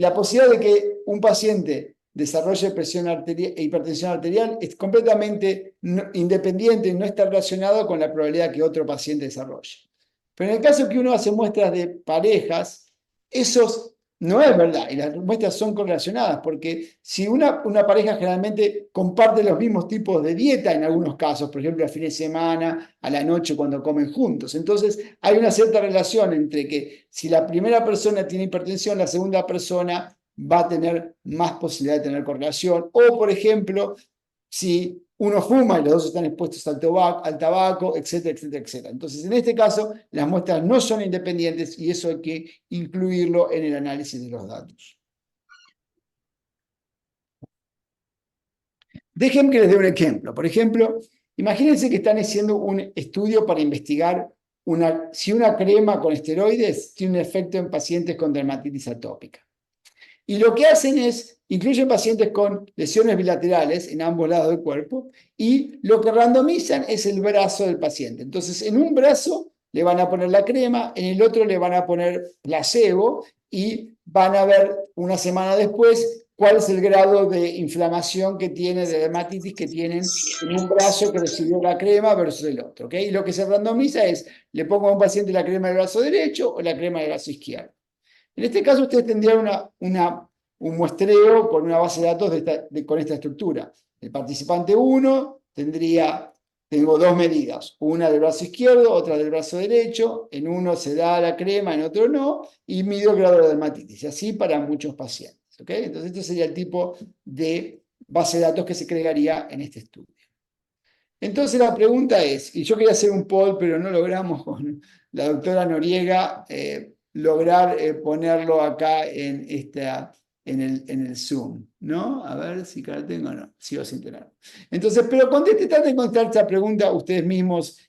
la posibilidad de que un paciente desarrolle hipertensión arterial es completamente independiente, no está relacionado con la probabilidad que otro paciente desarrolle. Pero en el caso que uno hace muestras de parejas, esos no es verdad, y las muestras son correlacionadas, porque si una pareja generalmente comparte los mismos tipos de dieta en algunos casos, por ejemplo, a fin de semana, a la noche cuando comen juntos, entonces hay una cierta relación entre que si la primera persona tiene hipertensión, la segunda persona va a tener más posibilidad de tener correlación, o por ejemplo, si uno fuma y los dos están expuestos al tabaco, etcétera, etcétera, etcétera. Entonces, en este caso, las muestras no son independientes y eso hay que incluirlo en el análisis de los datos. Dejen que les dé un ejemplo. Por ejemplo, imagínense que están haciendo un estudio para investigar si una crema con esteroides tiene un efecto en pacientes con dermatitis atópica. Y lo que hacen es, incluyen pacientes con lesiones bilaterales en ambos lados del cuerpo y lo que randomizan es el brazo del paciente. Entonces, en un brazo le van a poner la crema, en el otro le van a poner placebo y van a ver una semana después cuál es el grado de inflamación que tiene, de dermatitis que tienen en un brazo que recibió la crema versus el otro. ¿Okay? Y lo que se randomiza es, le pongo a un paciente la crema del brazo derecho o la crema del brazo izquierdo. En este caso, ustedes tendrían un muestreo con una base de datos con esta estructura. El participante 1 tengo dos medidas, una del brazo izquierdo, otra del brazo derecho, en uno se da la crema, en otro no, y mido el grado de dermatitis, y así para muchos pacientes. ¿Okay? Entonces, este sería el tipo de base de datos que se crearía en este estudio. Entonces, la pregunta es, y yo quería hacer un poll, pero no logramos con la doctora Noriega lograr ponerlo acá en el Zoom, ¿no? A ver si acá la tengo o no, sigo sin tener. Entonces, pero traten de contestar esta pregunta ustedes mismos,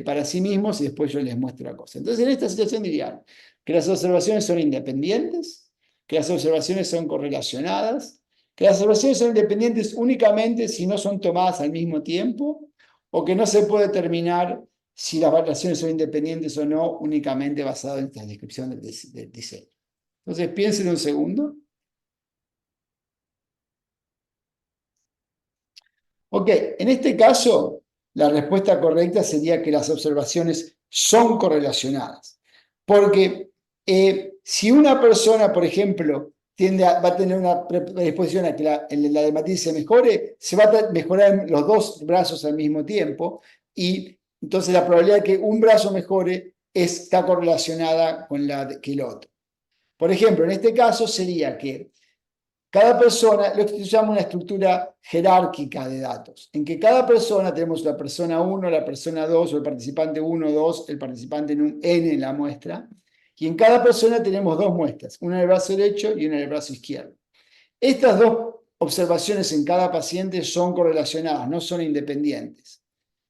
para sí mismos, y después yo les muestro la cosa. Entonces, en esta situación dirían que las observaciones son independientes, que las observaciones son correlacionadas, que las observaciones son independientes únicamente si no son tomadas al mismo tiempo, o que no se puede determinar si las variaciones son independientes o no, únicamente basado en esta descripción del diseño. Entonces, piensen un segundo. Ok, en este caso, la respuesta correcta sería que las observaciones son correlacionadas. Porque si una persona, por ejemplo, va a tener una predisposición a que la dermatitis se mejore, se va a mejorar los dos brazos al mismo tiempo, y entonces la probabilidad de que un brazo mejore está correlacionada con que el otro. Por ejemplo, en este caso sería que cada persona, lo que se llama una estructura jerárquica de datos, en que cada persona tenemos la persona 1, la persona 2, o el participante 1, 2, el participante N en la muestra, y en cada persona tenemos dos muestras, una en el brazo derecho y una en el brazo izquierdo. Estas dos observaciones en cada paciente son correlacionadas, no son independientes,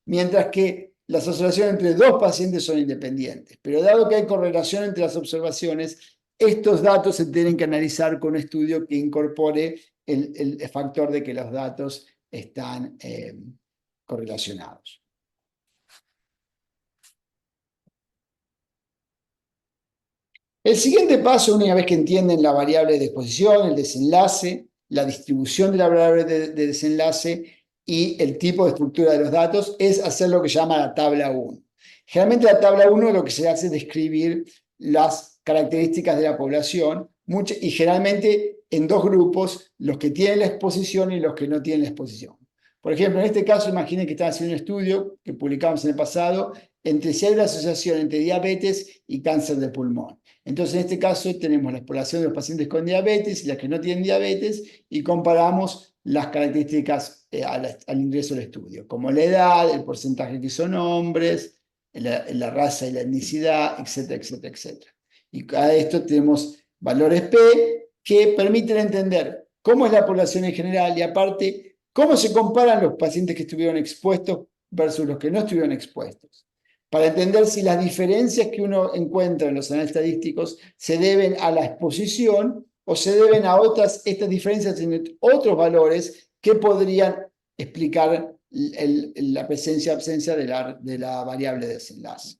mientras que las observaciones entre dos pacientes son independientes. Pero dado que hay correlación entre las observaciones, estos datos se tienen que analizar con un estudio que incorpore el factor de que los datos están correlacionados. El siguiente paso, una vez que entienden la variable de exposición, el desenlace, la distribución de la variable de desenlace y el tipo de estructura de los datos, es hacer lo que se llama la tabla 1. Generalmente la tabla 1 lo que se hace es describir las características de la población, y generalmente en dos grupos, los que tienen la exposición y los que no tienen la exposición. Por ejemplo, en este caso, imaginen que están haciendo un estudio que publicamos en el pasado entre si hay una asociación entre diabetes y cáncer de pulmón. Entonces, en este caso, tenemos la población de los pacientes con diabetes y las que no tienen diabetes y comparamos las características al ingreso al estudio, como la edad, el porcentaje que son hombres, la raza y la etnicidad, etcétera, etcétera, etcétera. Y a esto tenemos valores P que permiten entender cómo es la población en general y aparte cómo se comparan los pacientes que estuvieron expuestos versus los que no estuvieron expuestos, para entender si las diferencias que uno encuentra en los análisis estadísticos se deben a la exposición o se deben a estas diferencias en otros valores que podrían explicar la presencia o ausencia de la variable de desenlace.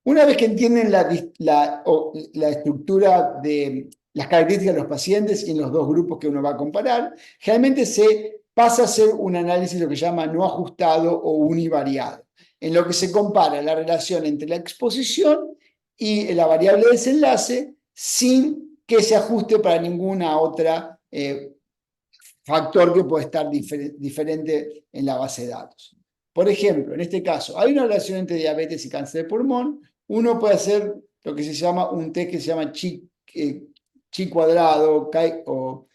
Una vez que entienden la estructura de las características de los pacientes y en los dos grupos que uno va a comparar, generalmente se pasa a hacer un análisis lo que se llama no ajustado o univariado, en lo que se compara la relación entre la exposición y la variable de desenlace sin que se ajuste para ninguna otra factor que puede estar diferente en la base de datos. Por ejemplo, en este caso, hay una relación entre diabetes y cáncer de pulmón. Uno puede hacer lo que se llama un test que se llama chi cuadrado o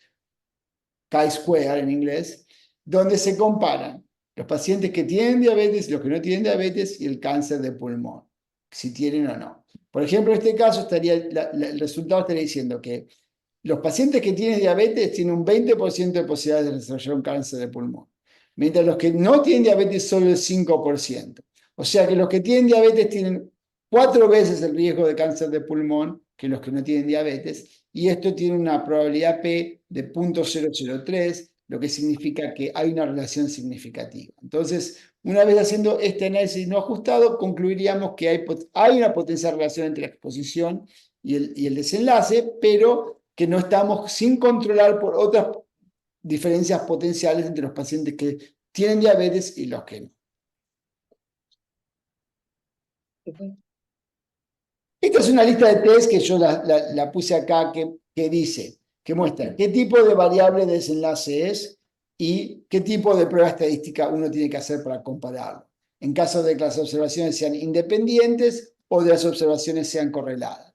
chi-square en inglés, donde se comparan los pacientes que tienen diabetes y los que no tienen diabetes y el cáncer de pulmón, si tienen o no. Por ejemplo, en este caso el resultado estaría diciendo que los pacientes que tienen diabetes tienen un 20% de posibilidades de desarrollar un cáncer de pulmón, mientras los que no tienen diabetes solo el 5%. O sea que los que tienen diabetes tienen 4 veces el riesgo de cáncer de pulmón que los que no tienen diabetes, y esto tiene una probabilidad P de 0.003, lo que significa que hay una relación significativa. Entonces, una vez haciendo este análisis no ajustado, concluiríamos que hay una potencial relación entre la exposición y el desenlace, pero que no estamos sin controlar por otras diferencias potenciales entre los pacientes que tienen diabetes y los que no. Esta es una lista de test que yo la puse acá que dice, que muestra qué tipo de variable de desenlace es y qué tipo de prueba estadística uno tiene que hacer para compararlo. En caso de que las observaciones sean independientes o de las observaciones sean correlacionadas.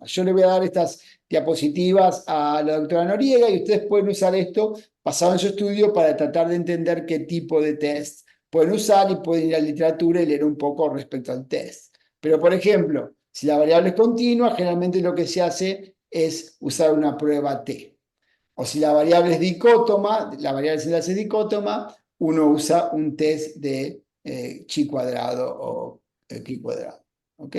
Yo le voy a dar estas diapositivas a la doctora Noriega y ustedes pueden usar esto basado en su estudio para tratar de entender qué tipo de test pueden usar y pueden ir a la literatura y leer un poco respecto al test. Pero, por ejemplo, si la variable es continua, generalmente lo que se hace es usar una prueba T. O si la variable es dicótoma, la variable de desenlace es dicótoma, uno usa un test de chi cuadrado o qui cuadrado. ¿Ok?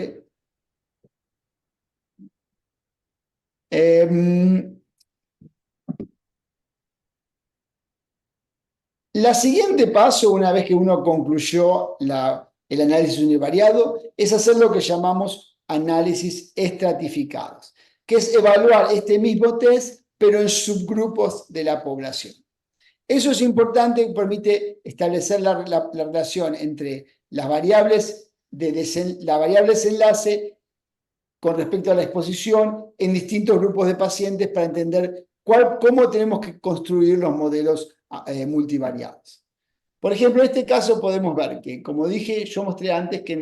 La siguiente paso, una vez que uno concluyó el análisis univariado, es hacer lo que llamamos análisis estratificados, que es evaluar este mismo test, pero en subgrupos de la población. Eso es importante y permite establecer la relación entre las variables la variable desenlace con respecto a la exposición en distintos grupos de pacientes para entender cómo tenemos que construir los modelos multivariados. Por ejemplo, en este caso podemos ver que, como dije, yo mostré antes que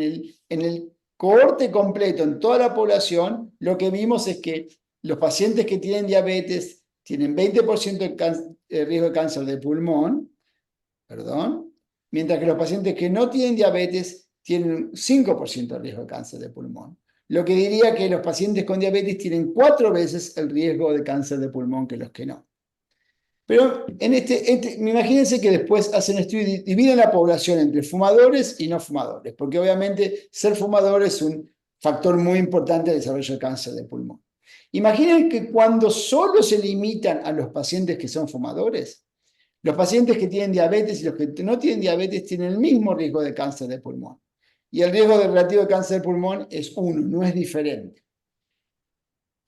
en el cohorte completo, en toda la población, lo que vimos es que los pacientes que tienen diabetes tienen 20% de riesgo de cáncer de pulmón, perdón, mientras que los pacientes que no tienen diabetes tienen 5% de riesgo de cáncer de pulmón. Lo que diría que los pacientes con diabetes tienen 4 veces el riesgo de cáncer de pulmón que los que no. Pero imagínense que después hacen estudios y dividen la población entre fumadores y no fumadores, porque obviamente ser fumador es un factor muy importante del desarrollo de cáncer de pulmón. Imaginen que cuando solo se limitan a los pacientes que son fumadores, los pacientes que tienen diabetes y los que no tienen diabetes tienen el mismo riesgo de cáncer de pulmón. Y el riesgo relativo de cáncer de pulmón es 1, no es diferente.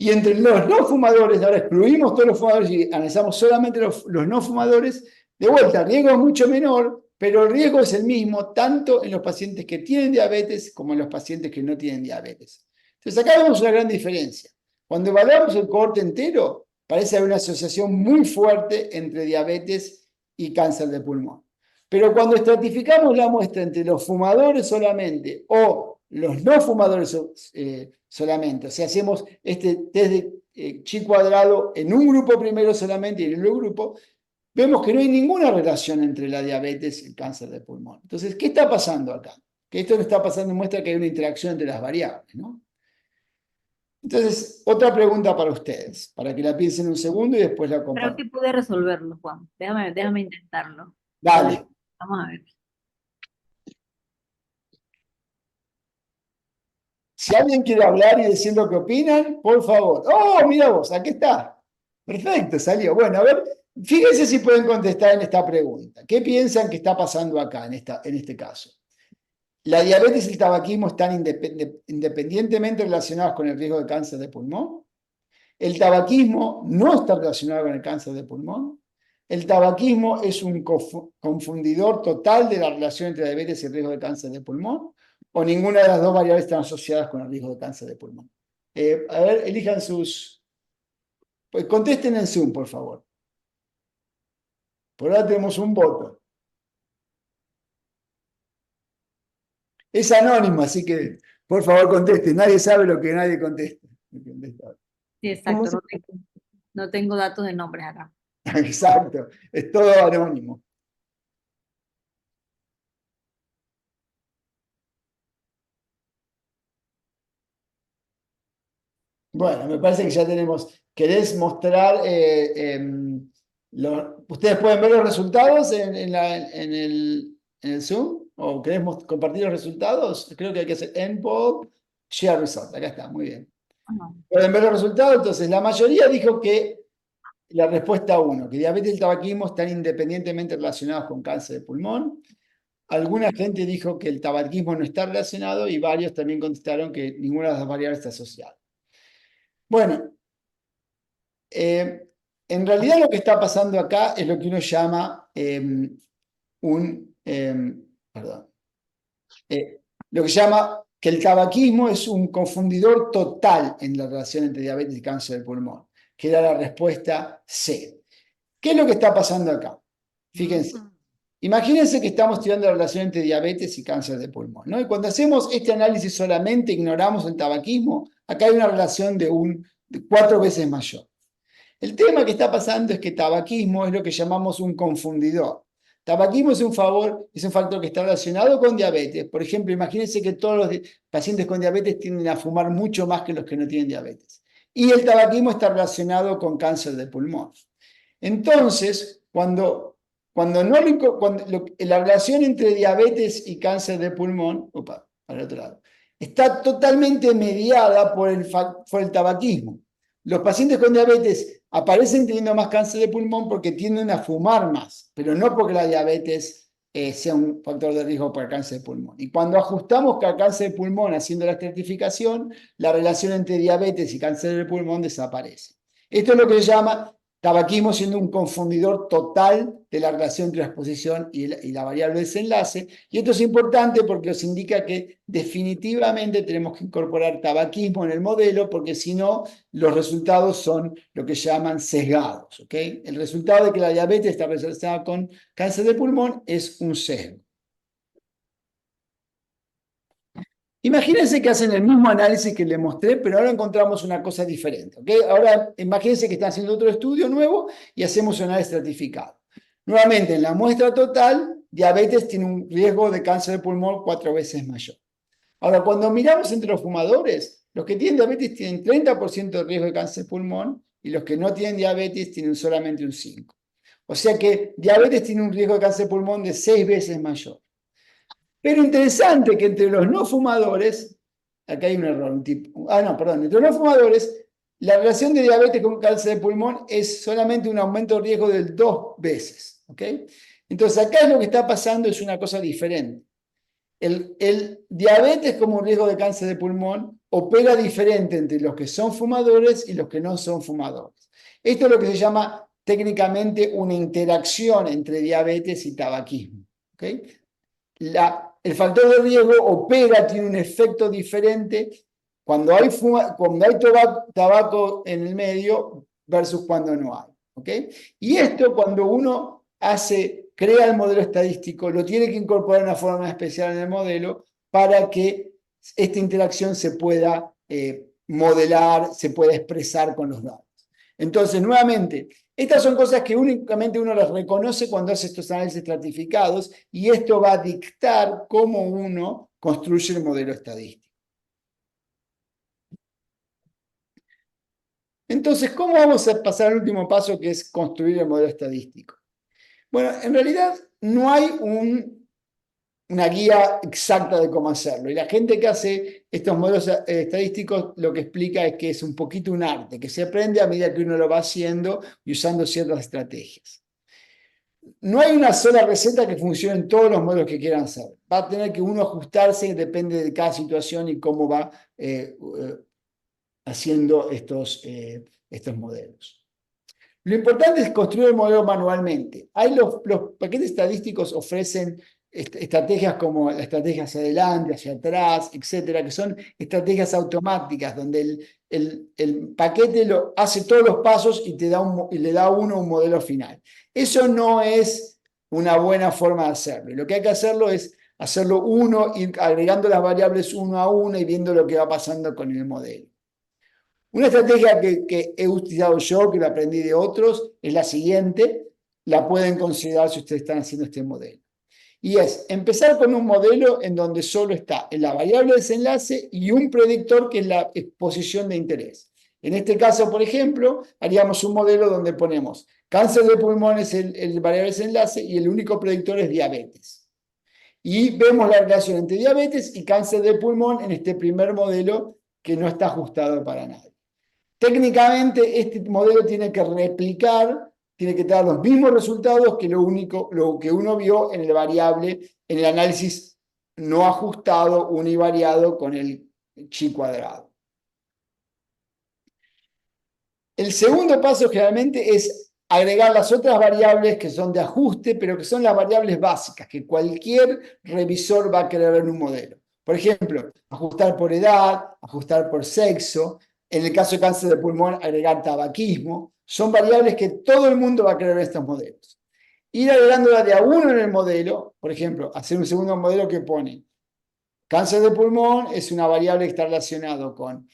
Y entre los no fumadores, ahora excluimos todos los fumadores y analizamos solamente los no fumadores, de vuelta, el riesgo es mucho menor, pero el riesgo es el mismo tanto en los pacientes que tienen diabetes como en los pacientes que no tienen diabetes. Entonces acá vemos una gran diferencia. Cuando evaluamos el cohorte entero, parece haber una asociación muy fuerte entre diabetes y cáncer de pulmón. Pero cuando estratificamos la muestra entre los fumadores solamente o los no fumadores solamente, o sea, hacemos este test de chi cuadrado en un grupo primero solamente y en el otro grupo, vemos que no hay ninguna relación entre la diabetes y el cáncer de pulmón. Entonces, ¿qué está pasando acá? Que esto no está pasando muestra que hay una interacción entre las variables, ¿no? Entonces, otra pregunta para ustedes, para que la piensen un segundo y después la Creo compartan. que pude resolverlo, Juan. Déjame intentarlo. A ver, Dale. vamos a ver. Si alguien quiere hablar y decir lo que opinan, por favor. Oh, mira vos, aquí está. Perfecto, salió. Bueno, a ver, fíjense si pueden contestar en esta pregunta. ¿Qué piensan que está pasando acá en este caso? la diabetes y el tabaquismo están independientemente relacionados con el riesgo de cáncer de pulmón. El tabaquismo no está relacionado con el cáncer de pulmón. El tabaquismo es un confundidor total de la relación entre diabetes y el riesgo de cáncer de pulmón, o ninguna de las dos variables están asociadas con el riesgo de cáncer de pulmón. A ver, elijan sus... Pues contesten en Zoom, por favor. Por ahora tenemos un voto. Es anónimo, así que por favor contesten. Nadie sabe lo que nadie contesta. Sí, exacto. No tengo datos de nombres acá. Exacto, es todo anónimo. Bueno, me parece que ya tenemos. ¿Querés mostrar? ¿Ustedes pueden ver los resultados en el Zoom? ¿O querés compartir los resultados? Creo que hay que hacer end poll, share result. Acá está, muy bien. Ajá. Pueden ver los resultados. Entonces, la mayoría dijo que la respuesta 1, que diabetes y el tabaquismo están independientemente relacionados con cáncer de pulmón. Alguna gente dijo que el tabaquismo no está relacionado y varios también contestaron que ninguna de las dos variables está asociada. Bueno, en realidad lo que está pasando acá es lo que uno llama lo que llama que el tabaquismo es un confundidor total en la relación entre diabetes y cáncer del pulmón, que era la respuesta C. ¿Qué es lo que está pasando acá? Fíjense. Imagínense que estamos estudiando la relación entre diabetes y cáncer de pulmón, ¿no? Y cuando hacemos este análisis solamente ignoramos el tabaquismo, acá hay una relación de 4 veces mayor. El tema que está pasando es que tabaquismo es lo que llamamos un confundidor. Tabaquismo es un factor que está relacionado con diabetes. Por ejemplo, imagínense que todos los pacientes con diabetes tienden a fumar mucho más que los que no tienen diabetes. Y el tabaquismo está relacionado con cáncer de pulmón. Entonces, la relación entre diabetes y cáncer de pulmón, para el otro lado, está totalmente mediada por el tabaquismo. Los pacientes con diabetes aparecen teniendo más cáncer de pulmón porque tienden a fumar más, pero no porque la diabetes sea un factor de riesgo para el cáncer de pulmón. Y cuando ajustamos al cáncer de pulmón haciendo la estratificación, la relación entre diabetes y cáncer de pulmón desaparece. Esto es lo que se llama tabaquismo siendo un confundidor total de la relación entre la exposición y la variable desenlace. Y esto es importante porque nos indica que definitivamente tenemos que incorporar tabaquismo en el modelo porque si no, los resultados son lo que llaman sesgados. ¿Okay? El resultado de que la diabetes está relacionada con cáncer de pulmón es un sesgo. Imagínense que hacen el mismo análisis que les mostré, pero ahora encontramos una cosa diferente. ¿Okay? Ahora imagínense que están haciendo otro estudio nuevo y hacemos un análisis estratificado. Nuevamente, en la muestra total, diabetes tiene un riesgo de cáncer de pulmón 4 veces mayor. Ahora, cuando miramos entre los fumadores, los que tienen diabetes tienen 30% de riesgo de cáncer de pulmón y los que no tienen diabetes tienen solamente un 5%. O sea que diabetes tiene un riesgo de cáncer de pulmón de 6 veces mayor. Pero interesante que entre los no fumadores, acá hay un error, entre los no fumadores, la relación de diabetes con cáncer de pulmón es solamente un aumento de riesgo del 2 veces. ¿Okay? Entonces acá lo que está pasando es una cosa diferente. El diabetes como un riesgo de cáncer de pulmón opera diferente entre los que son fumadores y los que no son fumadores. Esto es lo que se llama técnicamente una interacción entre diabetes y tabaquismo. ¿Okay? El factor de riesgo opera, tiene un efecto diferente cuando hay tabaco en el medio versus cuando no hay. ¿Okay? Y esto cuando uno crea el modelo estadístico, lo tiene que incorporar de una forma especial en el modelo para que esta interacción se pueda modelar, se pueda expresar con los datos. Entonces, nuevamente, estas son cosas que únicamente uno las reconoce cuando hace estos análisis estratificados y esto va a dictar cómo uno construye el modelo estadístico. Entonces, ¿cómo vamos a pasar al último paso que es construir el modelo estadístico? Bueno, en realidad no hay una guía exacta de cómo hacerlo. Y la gente que hace estos modelos estadísticos lo que explica es que es un poquito un arte, que se aprende a medida que uno lo va haciendo y usando ciertas estrategias. no hay una sola receta que funcione en todos los modelos que quieran hacer. Va a tener que uno ajustarse, depende de cada situación y cómo va haciendo estos modelos. Lo importante es construir el modelo manualmente. Los paquetes estadísticos ofrecen estrategias como la estrategia hacia adelante, hacia atrás, etcétera, que son estrategias automáticas, donde el paquete hace todos los pasos y le da a uno un modelo final. Eso no es una buena forma de hacerlo. Lo que hay que hacerlo es hacerlo uno, ir agregando las variables uno a uno y viendo lo que va pasando con el modelo. Una estrategia que he utilizado yo, que la aprendí de otros, es la siguiente, la pueden considerar si ustedes están haciendo este modelo. Y es empezar con un modelo en donde solo está la variable de desenlace y un predictor que es la exposición de interés. En este caso, por ejemplo, haríamos un modelo donde ponemos cáncer de pulmón es el variable de desenlace y el único predictor es diabetes. Y vemos la relación entre diabetes y cáncer de pulmón en este primer modelo que no está ajustado para nadie. Técnicamente, este modelo tiene que replicar, tiene que dar los mismos resultados que lo que uno vio en el variable, en el análisis no ajustado univariado con el chi cuadrado. El segundo paso generalmente es agregar las otras variables que son de ajuste, pero que son las variables básicas que cualquier revisor va a querer ver en un modelo. Por ejemplo, ajustar por edad, ajustar por sexo, en el caso de cáncer de pulmón, agregar tabaquismo. Son variables que todo el mundo va a querer ver en estos modelos. Ir agregándola de a uno en el modelo, por ejemplo, hacer un segundo modelo que pone cáncer de pulmón es una variable que está relacionada con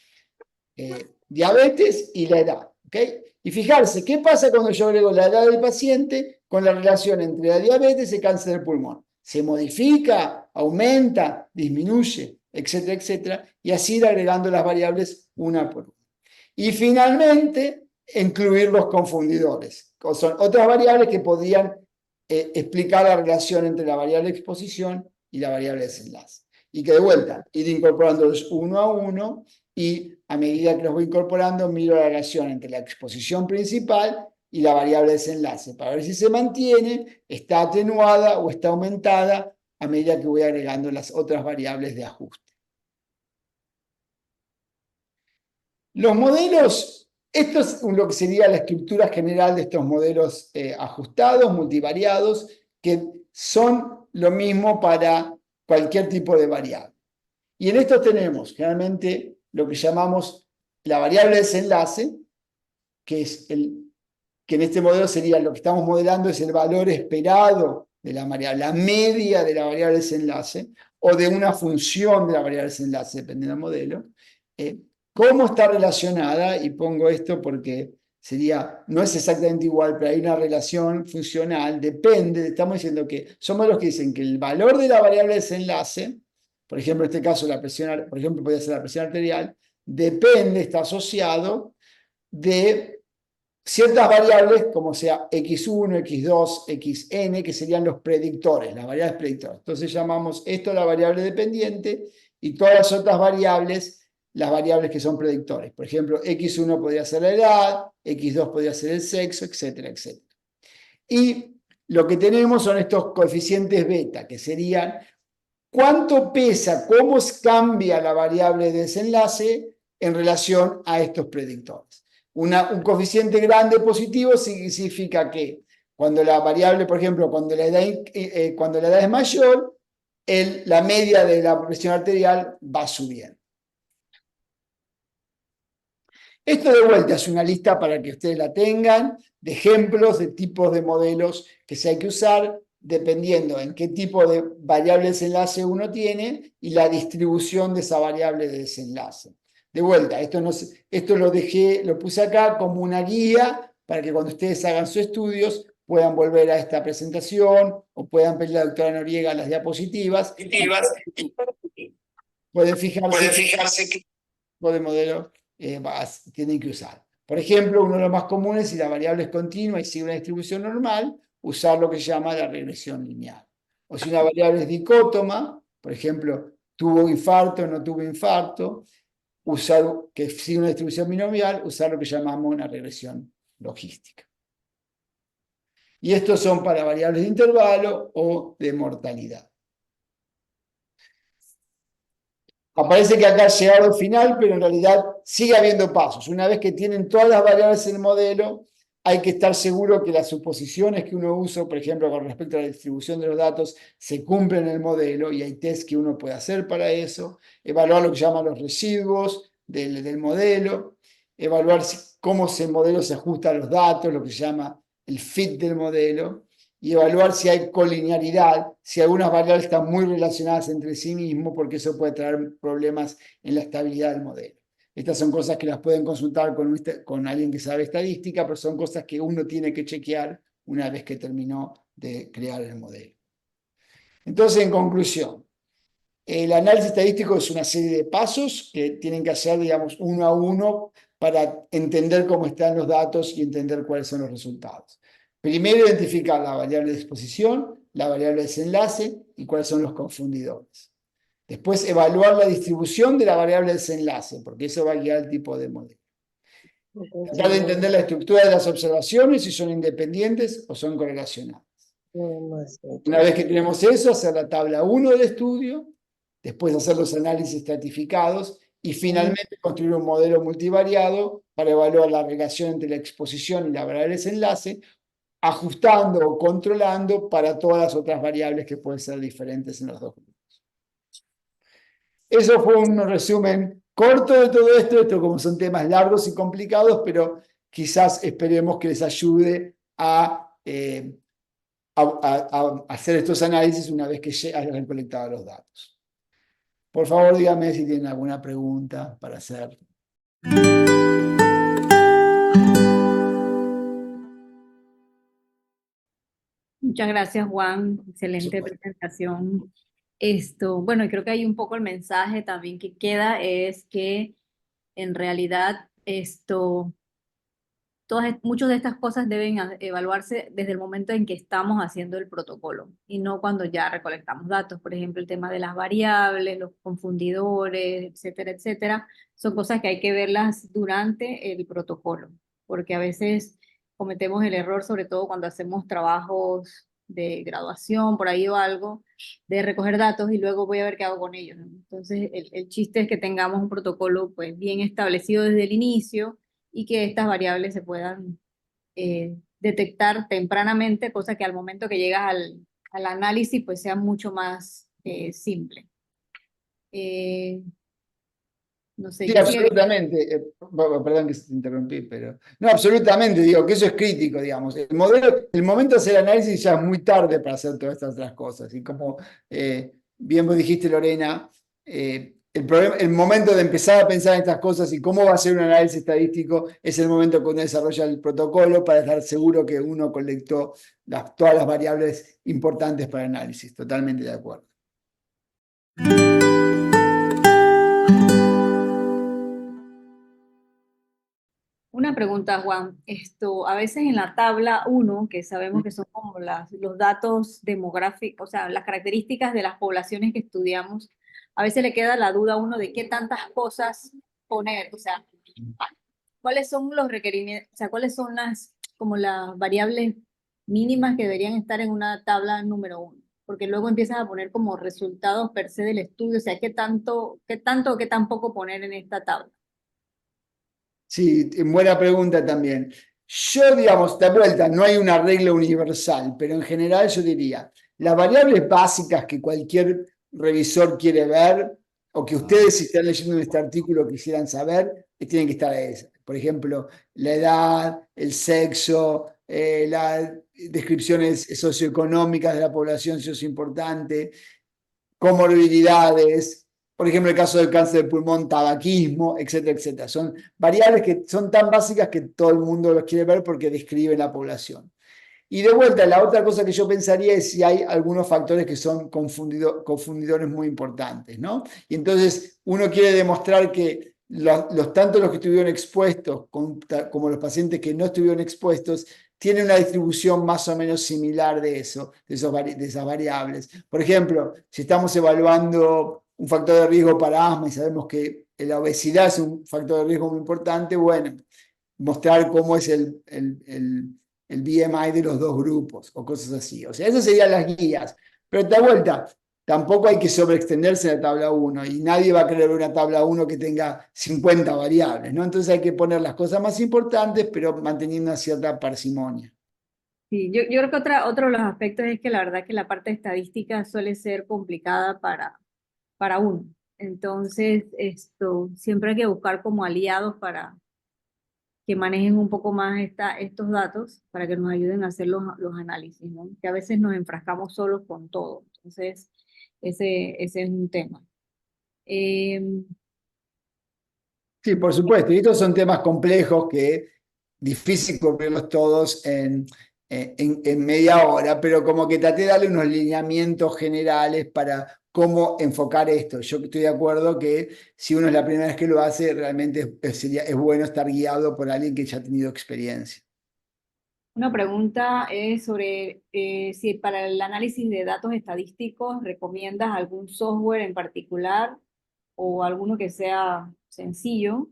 diabetes y la edad. ¿Okay? Y fijarse, ¿qué pasa cuando yo agrego la edad del paciente con la relación entre la diabetes y el cáncer del pulmón? ¿Se modifica, aumenta, disminuye, etcétera, etcétera? Y así ir agregando las variables una por una. Y finalmente, incluir los confundidores. Son otras variables que podrían explicar la relación entre la variable de exposición y la variable de desenlace. Y que de vuelta, ir incorporándolos uno a uno y a medida que los voy incorporando, miro la relación entre la exposición principal y la variable de desenlace para ver si se mantiene, está atenuada o está aumentada a medida que voy agregando las otras variables de ajuste. Los modelos, esto es lo que sería la estructura general de estos modelos ajustados, multivariados, que son lo mismo para cualquier tipo de variable. Y en esto tenemos generalmente lo que llamamos la variable de desenlace, que en este modelo sería lo que estamos modelando es el valor esperado de la variable, la media de la variable de desenlace, o de una función de la variable de desenlace, dependiendo del modelo. ¿Cómo está relacionada? Y pongo esto porque no es exactamente igual, pero hay una relación funcional, depende, estamos diciendo que somos los que dicen que el valor de la variable de desenlace, por ejemplo, en este caso la presión, por ejemplo, podría ser la presión arterial, depende, está asociado de ciertas variables, como sea x1, x2, xn, que serían los predictores, las variables predictoras. Entonces llamamos esto la variable dependiente y todas las otras variables, las variables que son predictores. Por ejemplo, x1 podría ser la edad, x2 podría ser el sexo, etcétera, etcétera. Y lo que tenemos son estos coeficientes beta, que serían cuánto pesa, cómo cambia la variable de desenlace en relación a estos predictores. Un coeficiente grande positivo significa que cuando la variable, por ejemplo, cuando la edad es mayor, la media de la presión arterial va subiendo. Esto de vuelta es una lista para que ustedes la tengan, de ejemplos de tipos de modelos que se hay que usar dependiendo en qué tipo de variable de desenlace uno tiene y la distribución de esa variable de desenlace. De vuelta, esto lo puse acá como una guía para que cuando ustedes hagan sus estudios puedan volver a esta presentación o puedan pedir a la doctora Noriega las diapositivas. Pueden fijarse qué tipo de modelo tienen que usar. Por ejemplo, uno de los más comunes, si la variable es continua y sigue una distribución normal, usar lo que se llama la regresión lineal. O si una variable es dicótoma, por ejemplo, tuvo infarto o no tuvo infarto, usar que sigue una distribución binomial, usar lo que llamamos una regresión logística. Y estos son para variables de intervalo o de mortalidad. Aparece que acá ha llegado al final, pero en realidad sigue habiendo pasos. Una vez que tienen todas las variables en el modelo, hay que estar seguro que las suposiciones que uno usa, por ejemplo, con respecto a la distribución de los datos, se cumplen en el modelo y hay test que uno puede hacer para eso. Evaluar lo que llaman los residuos del modelo. Evaluar cómo ese modelo se ajusta a los datos, lo que se llama el fit del modelo. Y evaluar si hay colinearidad, si algunas variables están muy relacionadas entre sí mismos, porque eso puede traer problemas en la estabilidad del modelo. Estas son cosas que las pueden consultar con alguien que sabe estadística, pero son cosas que uno tiene que chequear una vez que terminó de crear el modelo. Entonces, en conclusión, el análisis estadístico es una serie de pasos que tienen que hacer, digamos, uno a uno para entender cómo están los datos y entender cuáles son los resultados. Primero, identificar la variable de exposición, la variable de desenlace y cuáles son los confundidores. Después, evaluar la distribución de la variable de desenlace, porque eso va a guiar el tipo de modelo. Tratar de entender la estructura de las observaciones, si son independientes o son correlacionadas. Una vez que tenemos eso, hacer la tabla 1 del estudio, después hacer los análisis estratificados y finalmente construir un modelo multivariado para evaluar la relación entre la exposición y la variable de desenlace, ajustando o controlando para todas las otras variables que pueden ser diferentes en los dos grupos. Eso fue un resumen corto de todo esto como son temas largos y complicados, pero quizás esperemos que les ayude a hacer estos análisis una vez que hayan recolectado los datos. Por favor, díganme si tienen alguna pregunta para hacer. Muchas gracias, Juan. Excelente presentación. Bueno, creo que hay un poco el mensaje también que queda es que en realidad muchas de estas cosas deben evaluarse desde el momento en que estamos haciendo el protocolo y no cuando ya recolectamos datos. Por ejemplo, el tema de las variables, los confundidores, etcétera, etcétera, son cosas que hay que verlas durante el protocolo, porque a veces cometemos el error, sobre todo cuando hacemos trabajos de graduación, por ahí o algo, de recoger datos y luego voy a ver qué hago con ellos, ¿no? Entonces, el chiste es que tengamos un protocolo pues bien establecido desde el inicio y que estas variables se puedan detectar tempranamente, cosa que al momento que llegas al análisis pues sea mucho más simple. No sé, Sí, absolutamente. Perdón que se te interrumpí, pero... No, absolutamente, digo que eso es crítico, digamos. El momento de hacer análisis ya es muy tarde para hacer todas estas otras cosas. Y como bien vos dijiste, Lorena, el momento de empezar a pensar en estas cosas y cómo va a ser un análisis estadístico es el momento que uno desarrolla el protocolo para estar seguro que uno colectó todas las variables importantes para el análisis. Totalmente de acuerdo. Una pregunta, Juan. A veces en la tabla 1, que sabemos que son como los datos demográficos, o sea, las características de las poblaciones que estudiamos, a veces le queda la duda a uno de qué tantas cosas poner, o sea, cuáles son los requerimientos, o sea, cuáles son como las variables mínimas que deberían estar en una tabla número 1, porque luego empiezas a poner como resultados per se del estudio, o sea, qué tanto o qué tan poco poner en esta tabla. Sí, buena pregunta también. Yo, digamos, de vuelta, no hay una regla universal, pero en general yo diría, las variables básicas que cualquier revisor quiere ver, o que ustedes, si están leyendo este artículo, quisieran saber, tienen que estar esas. Por ejemplo, la edad, el sexo, las descripciones socioeconómicas de la población, si eso es importante, comorbilidades, por ejemplo, el caso del cáncer de pulmón, tabaquismo, etcétera, etcétera. Son variables que son tan básicas que todo el mundo los quiere ver porque describen la población. Y de vuelta, la otra cosa que yo pensaría es si hay algunos factores que son confundidores muy importantes, ¿no? Y entonces uno quiere demostrar que tanto los que estuvieron expuestos como los pacientes que no estuvieron expuestos tienen una distribución más o menos similar de esas variables. Por ejemplo, si estamos evaluando un factor de riesgo para asma y sabemos que la obesidad es un factor de riesgo muy importante, bueno, mostrar cómo es el BMI de los dos grupos o cosas así. O sea, esas serían las guías. Pero de vuelta, tampoco hay que sobreextenderse en la tabla 1 y nadie va a querer ver una tabla 1 que tenga 50 variables, ¿no? Entonces hay que poner las cosas más importantes, pero manteniendo una cierta parsimonia. Sí, yo creo que otro de los aspectos es que la verdad que la parte estadística suele ser complicada para uno. Entonces, siempre hay que buscar como aliados para que manejen un poco más estos datos para que nos ayuden a hacer los análisis, ¿no? Que a veces nos enfrascamos solos con todo. Entonces, ese es un tema. Sí, por supuesto. Y estos son temas complejos que difícil cubrirlos todos en media hora, pero como que traté de darle unos lineamientos generales para cómo enfocar esto. Yo estoy de acuerdo que si uno es la primera vez que lo hace, realmente es bueno estar guiado por alguien que ya ha tenido experiencia. Una pregunta es sobre si para el análisis de datos estadísticos recomiendas algún software en particular o alguno que sea sencillo.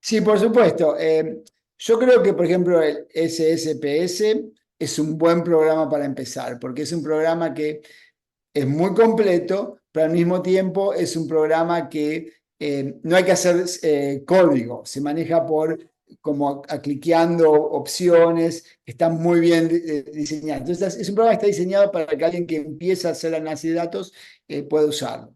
Sí, por supuesto. Yo creo que, por ejemplo, el SSPS es un buen programa para empezar, porque es un programa que es muy completo, pero al mismo tiempo es un programa que no hay que hacer código, se maneja por como cliqueando opciones, están muy bien diseñadas. Entonces, es un programa que está diseñado para que alguien que empieza a hacer análisis de datos pueda usarlo.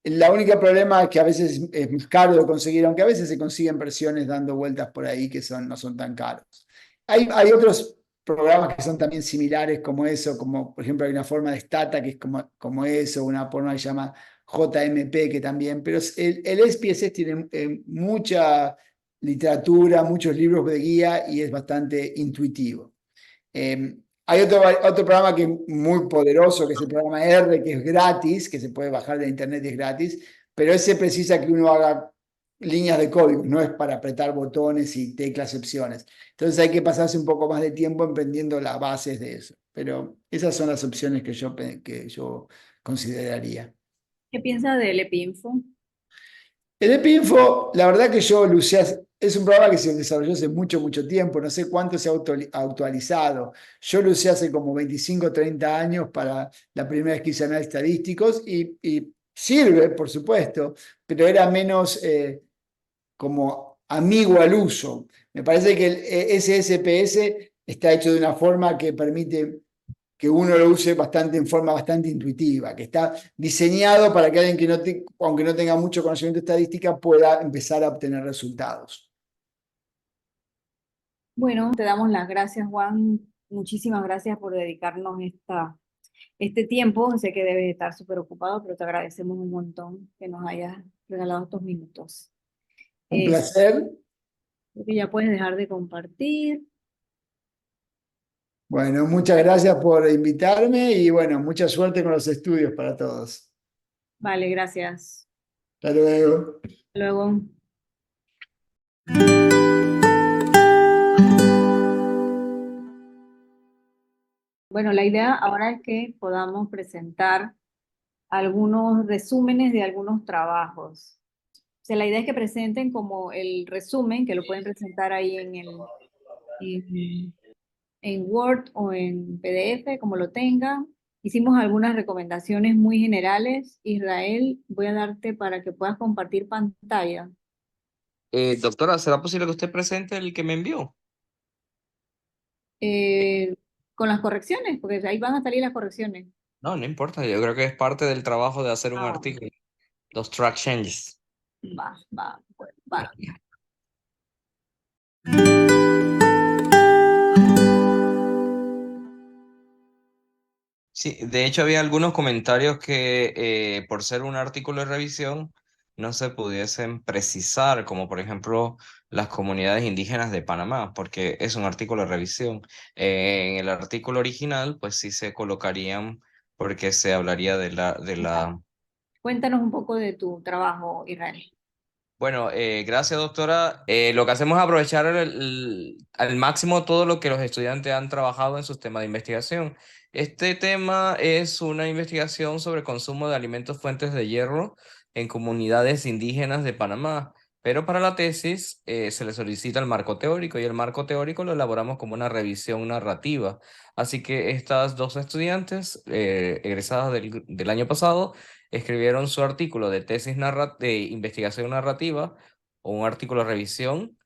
La única problema es que a veces es más caro de conseguir, aunque a veces se consiguen versiones dando vueltas por ahí que no son tan caros. Hay otros programas que son también similares como eso, como por ejemplo hay una forma de Stata que es como eso, una forma que se llama JMP que también, pero el SPSS tiene mucha literatura, muchos libros de guía y es bastante intuitivo. Hay otro programa que es muy poderoso, que es el programa R, que es gratis, que se puede bajar de internet y es gratis, pero ese precisa que uno haga líneas de código, no es para apretar botones y teclas, opciones. Entonces hay que pasarse un poco más de tiempo aprendiendo las bases de eso. Pero esas son las opciones que yo consideraría. ¿Qué piensas del EPINFO? El EPINFO, la verdad que yo lo usé, es un programa que se desarrolló hace mucho, mucho tiempo, no sé cuánto se ha actualizado. Yo lo usé hace como 25 o 30 años para la primera vez que hice análisis estadísticos y sirve, por supuesto, pero era menos como amigo al uso. Me parece que el SSPS está hecho de una forma que permite que uno lo use en forma bastante intuitiva, que está diseñado para que alguien que aunque no tenga mucho conocimiento de estadística, pueda empezar a obtener resultados. Bueno, te damos las gracias, Juan. Muchísimas gracias por dedicarnos este tiempo. Sé que debes estar súper ocupado, pero te agradecemos un montón que nos hayas regalado estos minutos. Un Es, placer. Creo que ya puedes dejar de compartir. Bueno, muchas gracias por invitarme y bueno, mucha suerte con los estudios para todos. Vale, gracias. Hasta luego. Hasta luego. Bueno, la idea ahora es que podamos presentar algunos resúmenes de algunos trabajos. O sea, la idea es que presenten como el resumen, que lo pueden presentar ahí en, en Word o en PDF, como lo tengan. Hicimos algunas recomendaciones muy generales. Israel, voy a darte para que puedas compartir pantalla. Doctora, ¿será posible que usted presente el que me envió? eh, con las correcciones, porque ahí van a salir las correcciones. No, no importa, yo creo que es parte del trabajo de hacer un Ah, artículo. Los track changes. va. Sí, de hecho había algunos comentarios que por ser un artículo de revisión no se pudiesen precisar, como por ejemplo las comunidades indígenas de Panamá, porque es un artículo de revisión. En el artículo original, pues sí se colocarían porque se hablaría de la. Cuéntanos un poco de tu trabajo, Israel. Bueno, gracias, doctora. Lo que hacemos es aprovechar al máximo todo lo que los estudiantes han trabajado en sus temas de investigación. Este tema es una investigación sobre consumo de alimentos fuentes de hierro en comunidades indígenas de Panamá. Pero para la tesis se le solicita el marco teórico y el marco teórico lo elaboramos como una revisión narrativa. Así que estas dos estudiantes egresadas del año pasado escribieron su artículo de de investigación narrativa o un artículo de revisión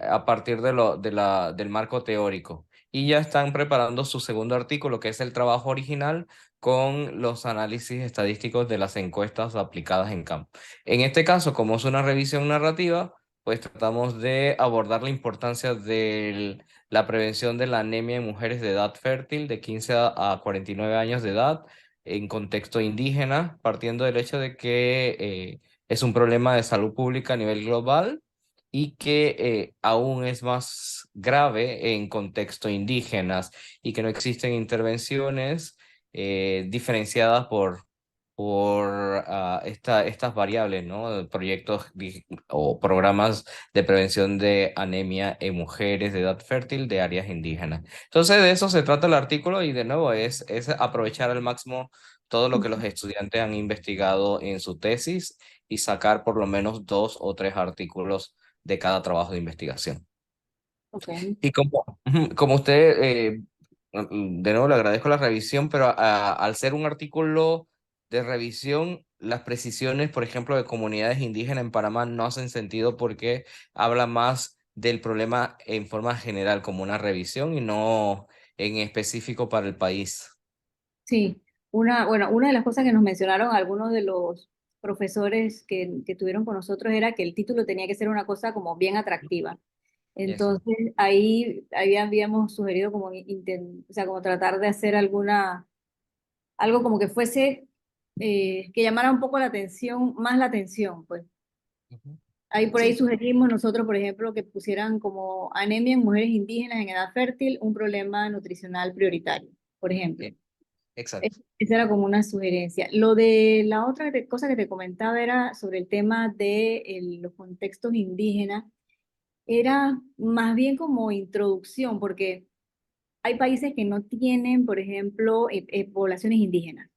a partir del marco teórico. Y ya están preparando su segundo artículo, que es el trabajo original con los análisis estadísticos de las encuestas aplicadas en campo. En este caso, como es una revisión narrativa, pues tratamos de abordar la importancia de la prevención de la anemia en mujeres de edad fértil de 15 a 49 años de edad en contexto indígena, partiendo del hecho de que es un problema de salud pública a nivel global y que aún es más grave en contexto indígenas y que no existen intervenciones diferenciadas por estas variables, ¿no? Proyectos o programas de prevención de anemia en mujeres de edad fértil de áreas indígenas. Entonces, de eso se trata el artículo y de nuevo es aprovechar al máximo todo lo que los estudiantes han investigado en su tesis y sacar por lo menos 2 o 3 artículos de cada trabajo de investigación. Ok. Y como usted, de nuevo le agradezco la revisión, pero al ser un artículo de revisión, las precisiones, por ejemplo, de comunidades indígenas en Panamá no hacen sentido porque habla más del problema en forma general como una revisión y no en específico para el país. Sí, bueno, una de las cosas que nos mencionaron algunos de los profesores que tuvieron con nosotros era que el título tenía que ser una cosa como bien atractiva. Eso. Entonces, ahí habíamos sugerido como, o sea, como tratar de hacer algo como que fuese, que llamara un poco la atención, más la atención, pues. Ujú. Ahí por ahí Sí, sugerimos nosotros, por ejemplo, que pusieran como anemia en mujeres indígenas en edad fértil, un problema nutricional prioritario, por ejemplo. eh, exacto. Esa era como una sugerencia. Lo de la otra cosa que te comentaba era sobre el tema de los contextos indígenas. Era más bien como introducción, porque hay países que no tienen, por ejemplo, poblaciones indígenas.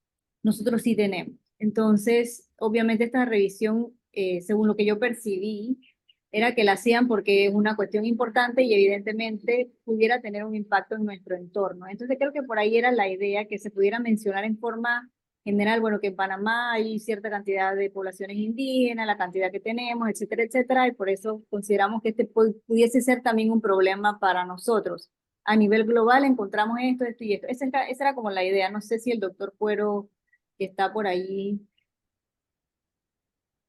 Nosotros sí tenemos. Entonces, obviamente esta revisión, según lo que yo percibí, era que la hacían porque es una cuestión importante y evidentemente pudiera tener un impacto en nuestro entorno. Entonces, creo que por ahí era la idea que se pudiera mencionar en forma general, bueno, que en Panamá hay cierta cantidad de poblaciones indígenas, la cantidad que tenemos, etcétera, etcétera, y por eso consideramos que este pudiese ser también un problema para nosotros. A nivel global encontramos esto, esto y esto. Esa era como la idea. No sé si el doctor Cuero, que está por ahí,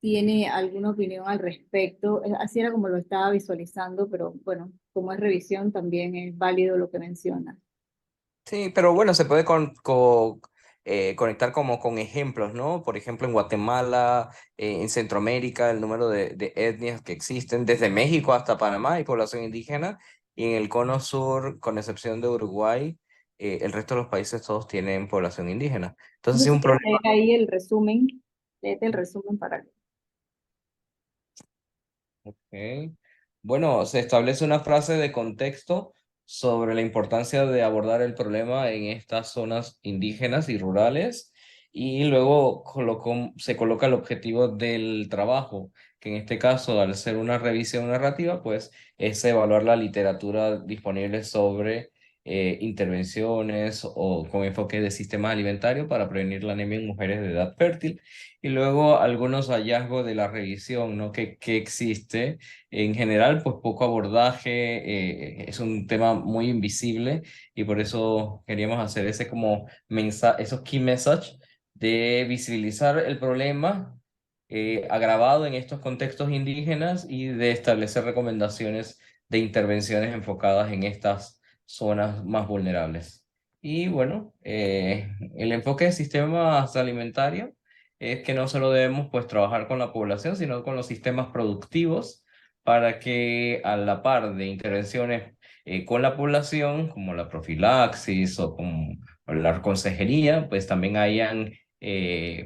tiene alguna opinión al respecto. Así era como lo estaba visualizando, pero bueno, como es revisión, también es válido lo que menciona. Sí, pero bueno, se puede conectar como con ejemplos, ¿no? Por ejemplo, en Guatemala, en Centroamérica, el número de etnias que existen, desde México hasta Panamá hay población indígena, y en el cono sur, con excepción de Uruguay, el resto de los países todos tienen población indígena. Entonces, No sí, sé si un quieres problema. leer ahí el resumen, léete el resumen para que. Ok. Bueno, se establece una frase de contexto sobre la importancia de abordar el problema en estas zonas indígenas y rurales y luego se coloca el objetivo del trabajo, que en este caso, al ser una revisión narrativa, pues es evaluar la literatura disponible sobre intervenciones o con enfoque de sistema alimentario para prevenir la anemia en mujeres de edad fértil y luego algunos hallazgos de la revisión, ¿no? Que existe en general, pues poco abordaje, es un tema muy invisible y por eso queríamos hacer ese como mensaje, esos key message de visibilizar el problema agravado en estos contextos indígenas y de establecer recomendaciones de intervenciones enfocadas en estas zonas más vulnerables. Y bueno, el enfoque de sistemas alimentarios es que no solo debemos pues trabajar con la población, sino con los sistemas productivos para que a la par de intervenciones con la población, como la profilaxis o la consejería, pues también hayan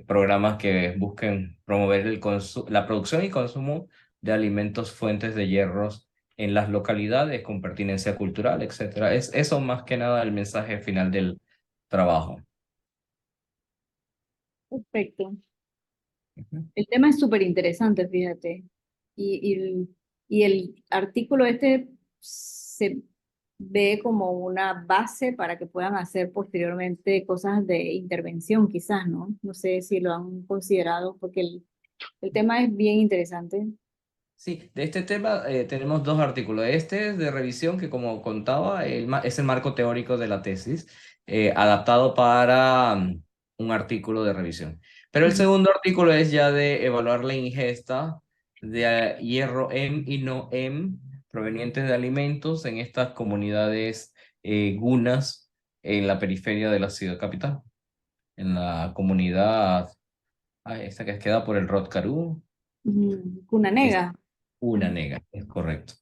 programas que busquen promover la producción y consumo de alimentos fuentes de hierros en las localidades con pertinencia cultural, etcétera. Es eso más que nada el mensaje final del trabajo. Perfecto. Ujú. El tema es súper interesante, fíjate. y el artículo este se ve como una base para que puedan hacer posteriormente cosas de intervención, quizás, ¿no? No sé si lo han considerado, porque el tema es bien interesante. Sí, de este tema tenemos dos artículos. Este es de revisión que, como contaba, es el marco teórico de la tesis, adaptado para un artículo de revisión. Pero el Ujú, segundo artículo es ya de evaluar la ingesta de hierro M y no M provenientes de alimentos en estas comunidades gunas en la periferia de la ciudad capital, en la comunidad esta que queda por el Rotcarú, Cuna es Negra. una Ujú, nega, es correcto.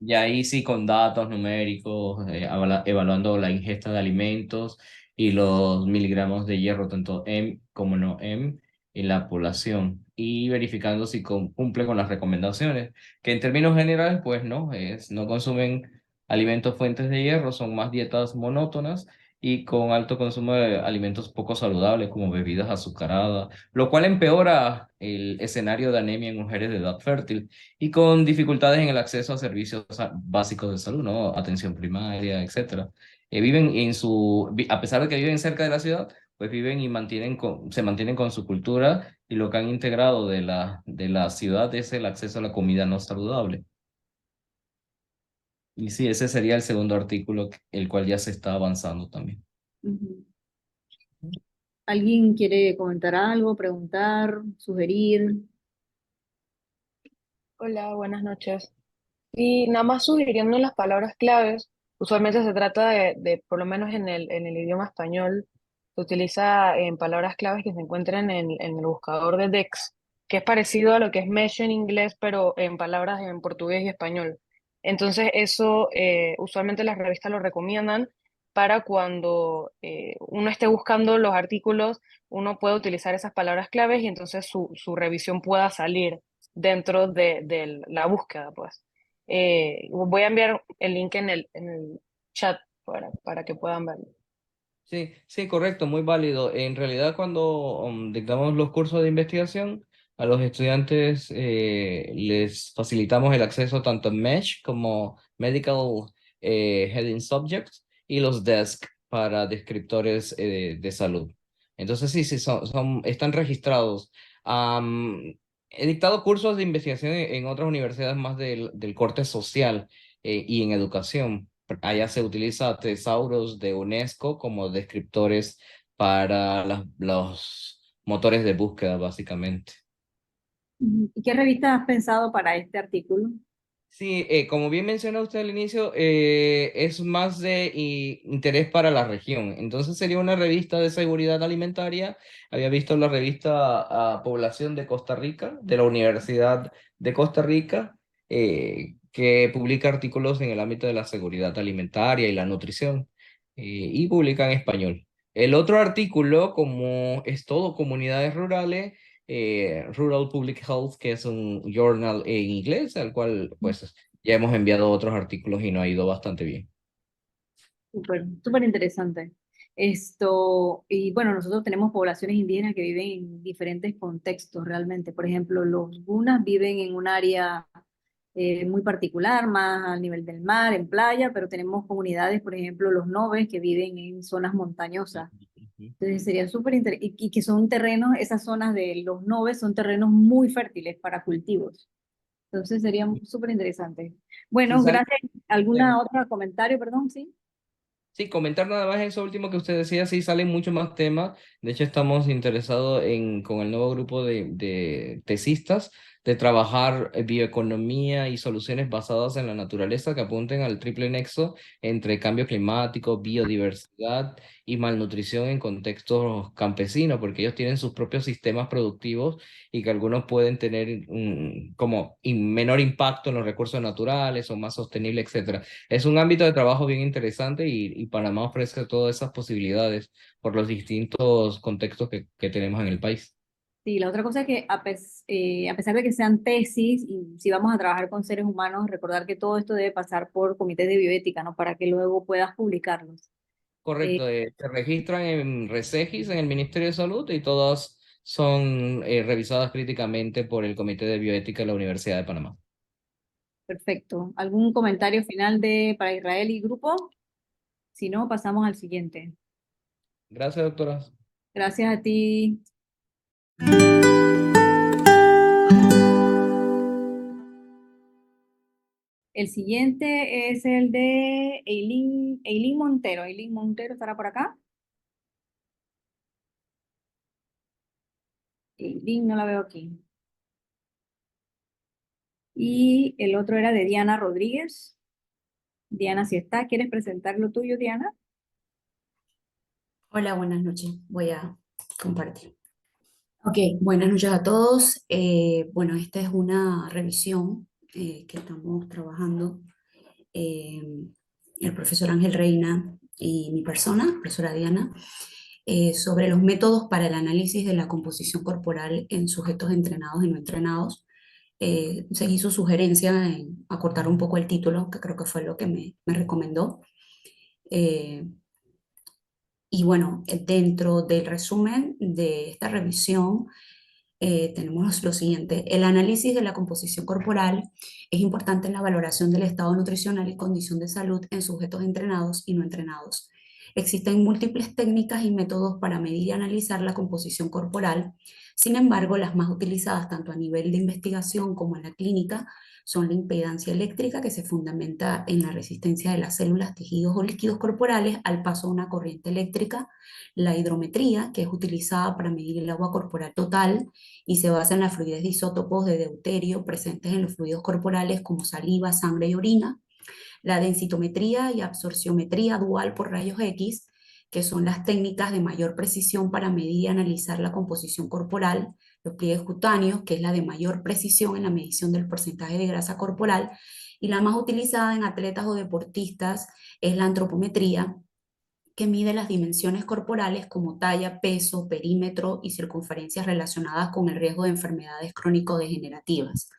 Y ahí sí con datos numéricos, evaluando la ingesta de alimentos y los miligramos de hierro, tanto M como no M, en la población. Y verificando si cumple con las recomendaciones, que en términos generales, pues no, no consumen alimentos fuentes de hierro, son más dietas monótonas y con alto consumo de alimentos poco saludables como bebidas azucaradas, lo cual empeora el escenario de anemia en mujeres de edad fértil y con dificultades en el acceso a servicios básicos de salud, ¿no? Atención primaria, etcétera. Viven a pesar de que viven cerca de la ciudad, pues viven y se mantienen con su cultura y lo que han integrado de la ciudad es el acceso a la comida no saludable. Y sí, ese sería el segundo artículo, el cual ya se está avanzando también. ujú. ¿Alguien quiere comentar algo, preguntar, sugerir? Hola, buenas noches. Y nada más sugiriendo las palabras claves, usualmente se trata por lo menos en el idioma español, se utiliza en palabras claves que se encuentran en el buscador de Dex, que es parecido a lo que es Mesh en inglés, pero en palabras en portugués y español. Entonces, eso usualmente las revistas lo recomiendan para cuando uno esté buscando los artículos, uno puede utilizar esas palabras claves y entonces su revisión pueda salir dentro de la búsqueda, pues. Voy a enviar el link en el chat para que puedan verlo. Sí, sí, correcto, muy válido. En realidad, cuando dictamos los cursos de investigación, a los estudiantes les facilitamos el acceso tanto en MESH como Medical Heading Subjects y los DESC para descriptores de salud. Entonces, sí, sí, están registrados. Am, He dictado cursos de investigación en otras universidades más del corte social y en educación. Allá se utiliza tesauros de UNESCO como descriptores para los motores de búsqueda, básicamente. Ujú. ¿Y qué revista has pensado para este artículo? Sí, como bien mencionó usted al inicio, es más de interés para la región. Entonces sería una revista de seguridad alimentaria. Había visto la revista Población de Costa Rica, de la Universidad de Costa Rica, que publica artículos en el ámbito de la seguridad alimentaria y la nutrición, y publica en español. El otro artículo, como es todo comunidades rurales, Rural Public Health, que es un journal en inglés, al cual pues ya hemos enviado otros artículos y nos ha ido bastante bien. Súper, súper interesante. Y bueno, nosotros tenemos poblaciones indígenas que viven en diferentes contextos realmente. Por ejemplo, los gunas viven en un área muy particular, más al nivel del mar, en playa, pero tenemos comunidades, por ejemplo, los nobes que viven en zonas montañosas. Ujú. Entonces sería súper interesante, y que son terrenos, esas zonas de los nobes son terrenos muy fértiles para cultivos. Entonces sería súper interesante. Sí, Bueno, sale. gracias. ¿Alguna otra comentario, perdón? Sí. Sí, comentar nada más eso último que usted decía, sí salen muchos más temas. De hecho, estamos interesados con el nuevo grupo de tesistas de trabajar bioeconomía y soluciones basadas en la naturaleza que apunten al triple nexo entre cambio climático, biodiversidad y malnutrición en contextos campesinos, porque ellos tienen sus propios sistemas productivos y que algunos pueden tener menor impacto en los recursos naturales o más sostenible, etcétera. Es un ámbito de trabajo bien interesante y Panamá ofrece todas esas posibilidades por los distintos contextos que tenemos en el país. Sí, la otra cosa es que a pesar de que sean tesis, y si vamos a trabajar con seres humanos, recordar que todo esto debe pasar por comités de bioética, ¿no? Para que luego puedas publicarlos. Eh, Correcto, se registran en RECEGIS, en el Ministerio de Salud, y todas son revisadas críticamente por el Comité de Bioética de la Universidad de Panamá. Perfecto. ¿Algún comentario final para Israel y grupo? Si no, pasamos al siguiente. Gracias, doctora. Gracias a ti. El siguiente es el de Eileen Montero. Eileen Montero estará por acá. Eileen no la veo aquí. Y el otro era de Diana Rodríguez. Diana, si está, ¿quieres presentar lo tuyo, Diana? Hola, buenas noches. Voy a compartir. Ok, buenas noches a todos. Bueno, esta es una revisión que estamos trabajando eh, el profesor Ángel Reina y mi persona, profesora Diana, sobre los métodos para el análisis de la composición corporal en sujetos entrenados y no entrenados. Seguí su sugerencia en acortar un poco el título, que creo que fue lo que me recomendó. Y bueno, dentro del resumen de esta revisión tenemos lo siguiente. El análisis de la composición corporal es importante en la valoración del estado nutricional y condición de salud en sujetos entrenados y no entrenados. Existen múltiples técnicas y métodos para medir y analizar la composición corporal. Sin embargo, las más utilizadas tanto a nivel de investigación como en la clínica son la impedancia eléctrica, que se fundamenta en la resistencia de las células, tejidos o líquidos corporales al paso de una corriente eléctrica, la hidrometría, que es utilizada para medir el agua corporal total y se basa en la fluidez de isótopos de deuterio presentes en los fluidos corporales como saliva, sangre y orina, la densitometría y absorciometría dual por rayos X, que son las técnicas de mayor precisión para medir y analizar la composición corporal, los pliegues cutáneos, que es la de mayor precisión en la medición del porcentaje de grasa corporal, y la más utilizada en atletas o deportistas es la antropometría, que mide las dimensiones corporales como talla, peso, perímetro y circunferencias relacionadas con el riesgo de enfermedades crónico-degenerativas.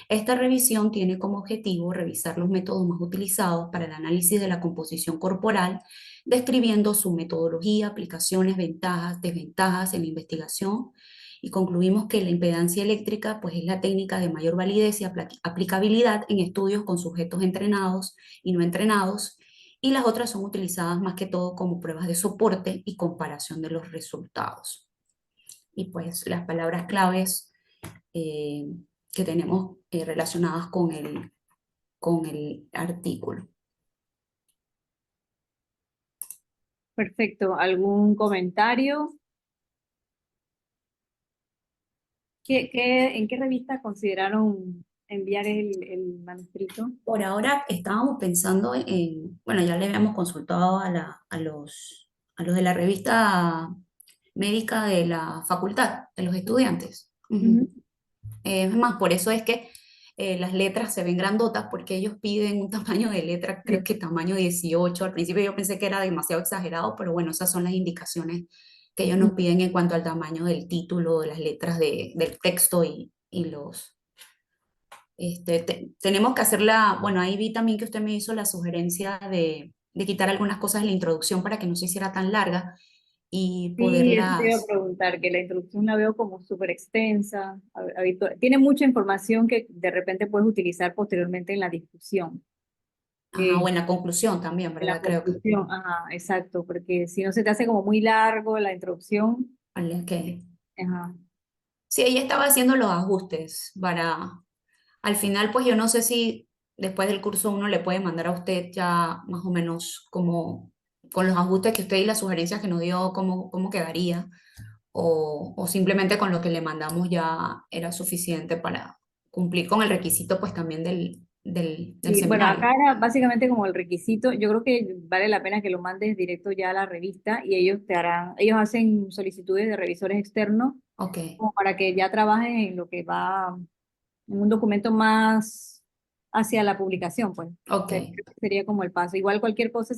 Esta revisión tiene como objetivo revisar los métodos más utilizados para el análisis de la composición corporal, describiendo su metodología, aplicaciones, ventajas, desventajas en la investigación, y concluimos que la impedancia eléctrica pues, es la técnica de mayor validez y aplicabilidad en estudios con sujetos entrenados y no entrenados, y las otras son utilizadas más que todo como pruebas de soporte y comparación de los resultados. Y pues las palabras claves que tenemos relacionadas con el artículo. Perfecto. ¿Algún comentario? ¿En qué revista consideraron enviar el manuscrito? Por ahora estábamos pensando bueno, ya le habíamos consultado a los de la revista médica de la facultad, de los estudiantes. Ujú. Es más, por eso es que las letras se ven grandotas, porque ellos piden un tamaño de letra, creo Sí. que tamaño 18. Al principio yo pensé que era demasiado exagerado, pero bueno, esas son las indicaciones que ellos nos piden en cuanto al tamaño del título, de las letras del texto y los... tenemos que hacerla, bueno, ahí vi también que usted me hizo la sugerencia de quitar algunas cosas de la introducción para que no se hiciera tan larga y Sí, eso te iba a poderlas... preguntar, que la introducción la veo como súper extensa, tiene mucha información que de repente puedes utilizar posteriormente en la discusión, Ajá, eh, o en la conclusión también, en la ¿verdad? Creo que... conclusión, ajá, exacto, porque si no se te hace como muy largo la introducción, Vale, ok. ajá. Sí, ella estaba haciendo los ajustes para, al final, pues yo no sé si después del curso uno le puede mandar a usted ya más o menos como con los ajustes que usted y las sugerencias que nos dio, cómo quedaría, o simplemente con lo que le mandamos ya era suficiente para cumplir con el requisito pues también del Sí, bueno, acá seminario. era básicamente como el requisito. Yo creo que vale la pena que lo mandes directo ya a la revista y ellos hacen solicitudes de revisores externos Ok, como para que ya trabajen en lo que va, en un documento más hacia la publicación, pues. ok, Creo que sería como el paso. Igual cualquier cosa,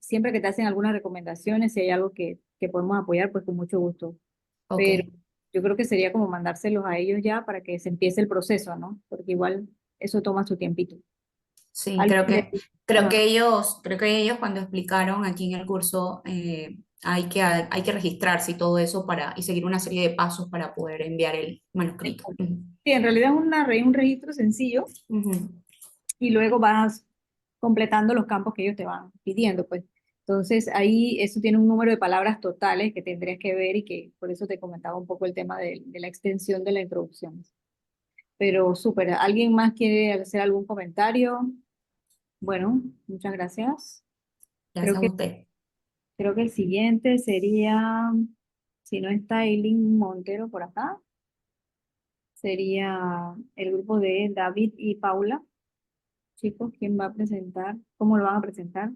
siempre que te hacen algunas recomendaciones, si hay algo que podemos apoyar, pues con mucho gusto. ok. Pero yo creo que sería como mandárselos a ellos ya para que se empiece el proceso, ¿no? Porque igual eso toma su tiempito. Sí, Algo creo que- que, creo ajá, que ellos, creo que ellos cuando explicaron aquí en el curso hay que registrarse y todo eso y seguir una serie de pasos para poder enviar el manuscrito. Ujú. Sí, en realidad es un registro sencillo Ujú. y luego vas completando los campos que ellos te van pidiendo, pues. Entonces, ahí eso tiene un número de palabras totales que tendrías que ver y que por eso te comentaba un poco el tema de la extensión de la introducción. Pero súper, ¿alguien más quiere hacer algún comentario? Bueno, muchas gracias. Gracias Creo a que, usted. creo que el siguiente sería, si no está Eileen Montero por acá, sería el grupo de David y Paula. Chicos, ¿quién va a presentar? ¿Cómo lo van a presentar?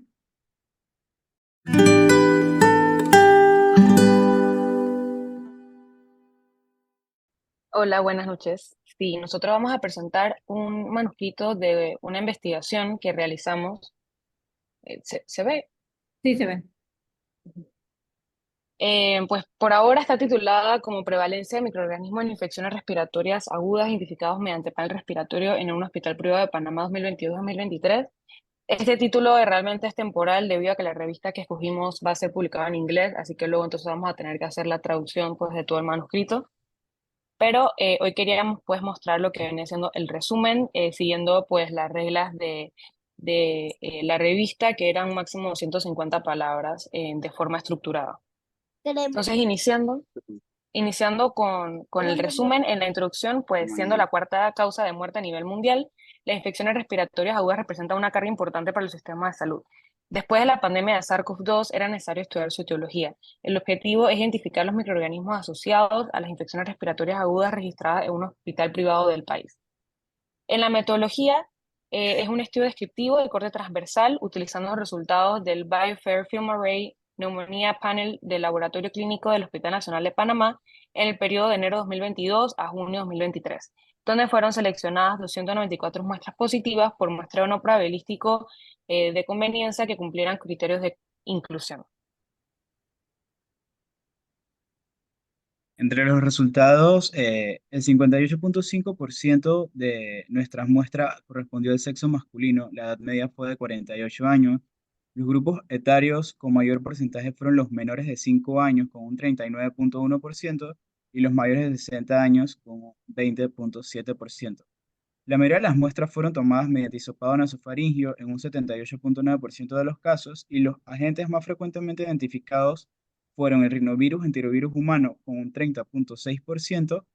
Hola, buenas noches. Sí, nosotros vamos a presentar un manuscrito de una investigación que realizamos. ¿Se ve? Sí, se ve. Pues por ahora está titulada como Prevalencia de microorganismos en infecciones respiratorias agudas identificados mediante panel respiratorio en un hospital privado de Panamá 2022-2023. Este título realmente es temporal debido a que la revista que escogimos va a ser publicada en inglés, así que luego entonces vamos a tener que hacer la traducción pues, de todo el manuscrito. Pero hoy queríamos pues mostrar lo que viene siendo el resumen, siguiendo pues las reglas de la revista, que eran máximo 150 palabras de forma estructurada. Entonces, iniciando con el resumen, en la introducción, pues siendo la cuarta causa de muerte a nivel mundial, las infecciones respiratorias agudas representan una carga importante para el sistema de salud. Después de la pandemia de SARS-CoV-2 era necesario estudiar su etiología. El objetivo es identificar los microorganismos asociados a las infecciones respiratorias agudas registradas en un hospital privado del país. En la metodología, es un estudio descriptivo de corte transversal utilizando los resultados del BioFair Film Array Neumonía Panel del Laboratorio Clínico del Hospital Nacional de Panamá en el periodo de enero 2022 a junio 2023, donde fueron seleccionadas 294 muestras positivas por muestreo no probabilístico de conveniencia que cumplieran criterios de inclusión. Entre los resultados, el 58.5% de nuestras muestras correspondió al sexo masculino, la edad media fue de 48 años. Los grupos etarios con mayor porcentaje fueron los menores de 5 años, con un 39.1%, y los mayores de 60 años, con un 20.7%. La mayoría de las muestras fueron tomadas mediante hisopado nasofaringio en un 78.9% de los casos, y los agentes más frecuentemente identificados fueron el rinovirus enterovirus humano con un 30.6%,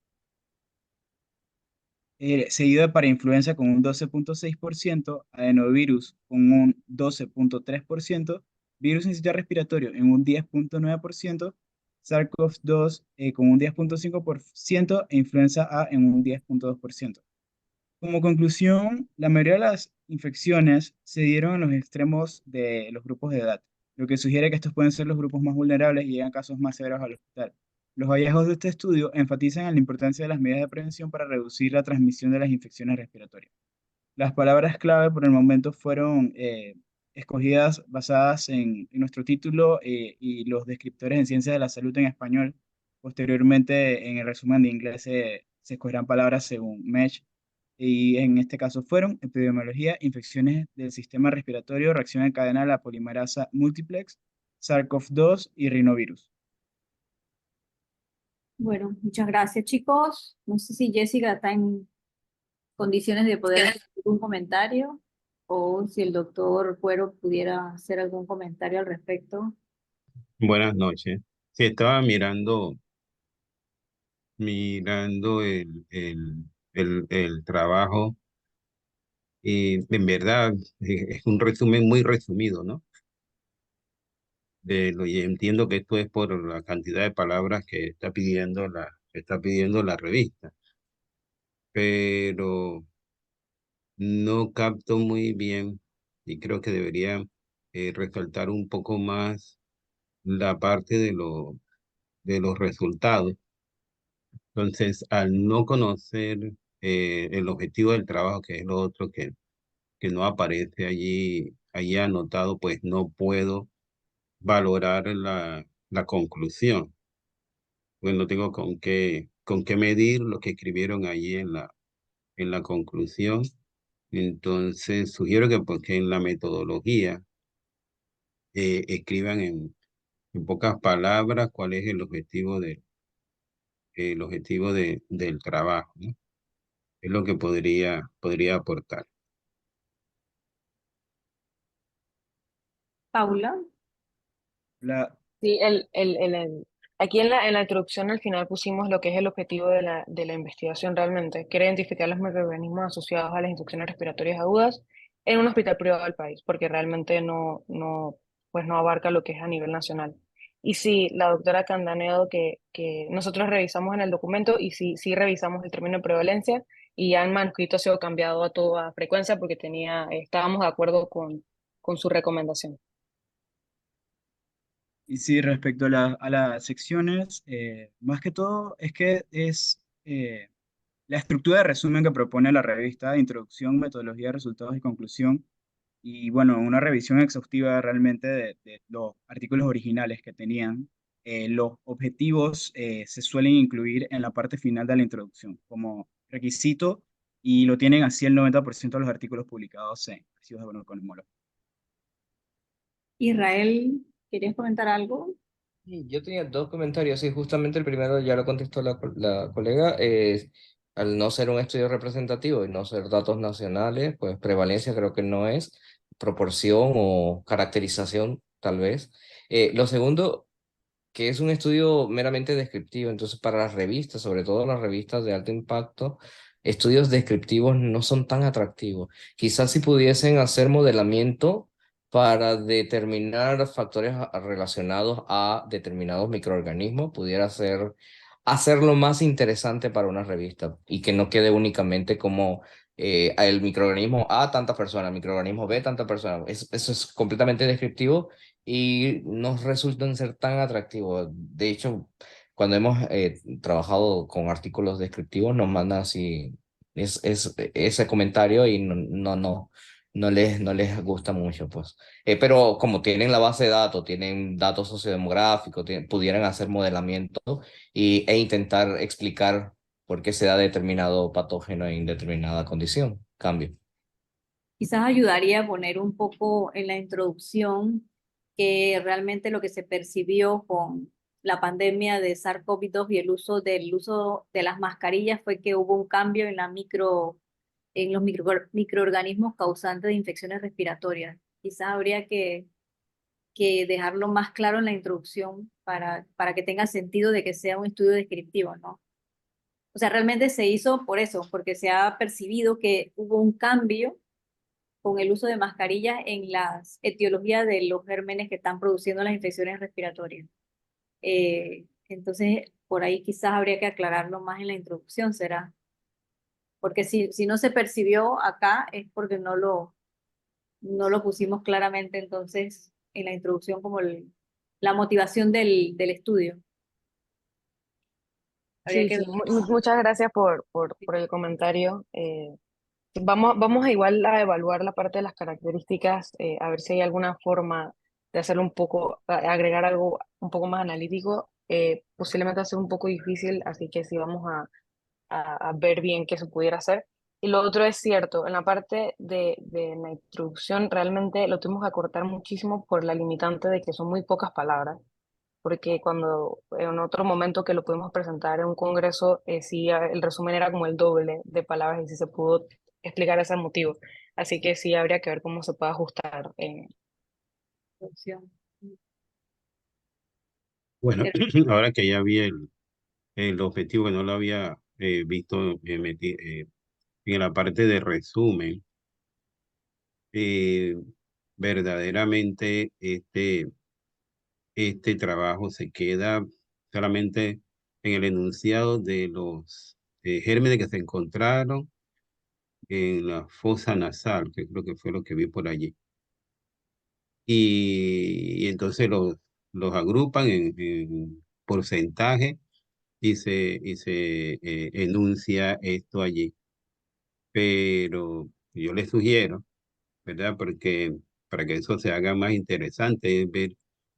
seguido de parainfluenza con un 12.6%, adenovirus con un 12.3%, virus sincitial respiratorio en un 10.9%, SARS-CoV-2 con un 10.5% e influenza A en un 10.2%. Como conclusión, la mayoría de las infecciones se dieron en los extremos de los grupos de edad, lo que sugiere que estos pueden ser los grupos más vulnerables y llegan casos más severos al hospital. Los hallazgos de este estudio enfatizan en la importancia de las medidas de prevención para reducir la transmisión de las infecciones respiratorias. Las palabras clave por el momento fueron escogidas basadas en nuestro título y los descriptores en ciencias de la salud en español. Posteriormente, en el resumen de inglés se escogerán palabras según MESH, y en este caso fueron epidemiología, infecciones del sistema respiratorio, reacción en cadena de la polimerasa multiplex, SARS-CoV-2 y rinovirus. Bueno, muchas gracias, chicos. No sé si Jessica está en condiciones de poder hacer un comentario o si el doctor Cuero pudiera hacer algún comentario al respecto. Buenas noches. Sí, estaba mirando el trabajo y en verdad es un resumen muy resumido, ¿no? Y entiendo que esto es por la cantidad de palabras que está pidiendo la revista, pero no capto muy bien y creo que debería resaltar un poco más la parte de los resultados. Entonces, al no conocer el objetivo del trabajo, que es lo otro que no aparece allí anotado, pues no puedo valorar la conclusión. Pues no tengo con qué medir lo que escribieron allí en la conclusión. Entonces, sugiero que, pues, que en la metodología escriban En pocas palabras, ¿cuál es el objetivo del trabajo, ¿no? Es lo que podría aportar. Paula, La, Sí, aquí en la introducción al final pusimos lo que es el objetivo de la investigación realmente, que era identificar los microorganismos asociados a las infecciones respiratorias agudas en un hospital privado del país, porque realmente pues no abarca lo que es a nivel nacional. Y sí, la doctora Candanedo, que nosotros revisamos en el documento y sí revisamos el término de prevalencia y ya el manuscrito ha sido cambiado a toda frecuencia porque estábamos de acuerdo con su recomendación. y sí, respecto a las secciones, más que todo es que es la estructura de resumen que propone la revista, introducción, metodología, resultados y conclusión. Y bueno, una revisión exhaustiva realmente de los artículos originales que tenían. Los objetivos se suelen incluir en la parte final de la introducción como requisito y lo tienen así el 90% de los artículos publicados en Archivos de Economólogos. Israel, ¿querías comentar algo? Sí, yo tenía dos comentarios, sí, justamente el primero ya lo contestó la colega, al no ser un estudio representativo y no ser datos nacionales, pues prevalencia creo que no es, proporción o caracterización tal vez. Lo segundo, que es un estudio meramente descriptivo, entonces para las revistas, sobre todo las revistas de alto impacto, estudios descriptivos no son tan atractivos. Quizás si pudiesen hacer modelamiento para determinar factores relacionados a determinados microorganismos, pudiera ser hacerlo más interesante para una revista y que no quede únicamente como el microorganismo A tanta persona, el microorganismo B tanta persona. Eso es completamente descriptivo y no resultan ser tan atractivos. De hecho, cuando hemos trabajado con artículos descriptivos, nos mandan así ese comentario y no les gusta mucho, pues. Pero como tienen la base de datos, tienen datos sociodemográficos, pudieran hacer modelamiento e intentar explicar por qué se da determinado patógeno en determinada condición. Cambio. Quizás ayudaría a poner un poco en la introducción que realmente lo que se percibió con la pandemia de SARS-CoV-2 y el uso de las mascarillas fue que hubo un cambio en en los microorganismos causantes de infecciones respiratorias. Quizás habría que dejarlo más claro en la introducción para que tenga sentido de que sea un estudio descriptivo, ¿no? O sea, realmente se hizo por eso, porque se ha percibido que hubo un cambio con el uso de mascarillas en las etiologías de los gérmenes que están produciendo las infecciones respiratorias. Entonces, por ahí quizás habría que aclararlo más en la introducción, ¿será? Porque si no se percibió acá es porque no lo pusimos claramente entonces en la introducción como la motivación del estudio. Habría Sí, que... sí, muchas gracias por el comentario. Vamos a igual a evaluar la parte de las características, a ver si hay alguna forma de hacerlo un poco, agregar algo un poco más analítico. Posiblemente va a ser un poco difícil, así que sí vamos a ver bien qué se pudiera hacer. Y lo otro es cierto, en la parte de la introducción realmente lo tuvimos que acortar muchísimo por la limitante de que son muy pocas palabras porque cuando en otro momento que lo pudimos presentar en un congreso, sí, el resumen era como el doble de palabras y sí se pudo explicar ese motivo. Así que sí, habría que ver cómo se puede ajustar. introducción. Bueno, Pero ahora que ya vi el objetivo que no lo había visto en la parte de resumen, eh, verdaderamente este trabajo se queda solamente en el enunciado de los gérmenes que se encontraron en la fosa nasal, que creo que fue lo que vi por allí. Y entonces los agrupan en porcentaje y se enuncia esto allí. Pero yo les sugiero, ¿verdad? Porque para que eso se haga más interesante, es ver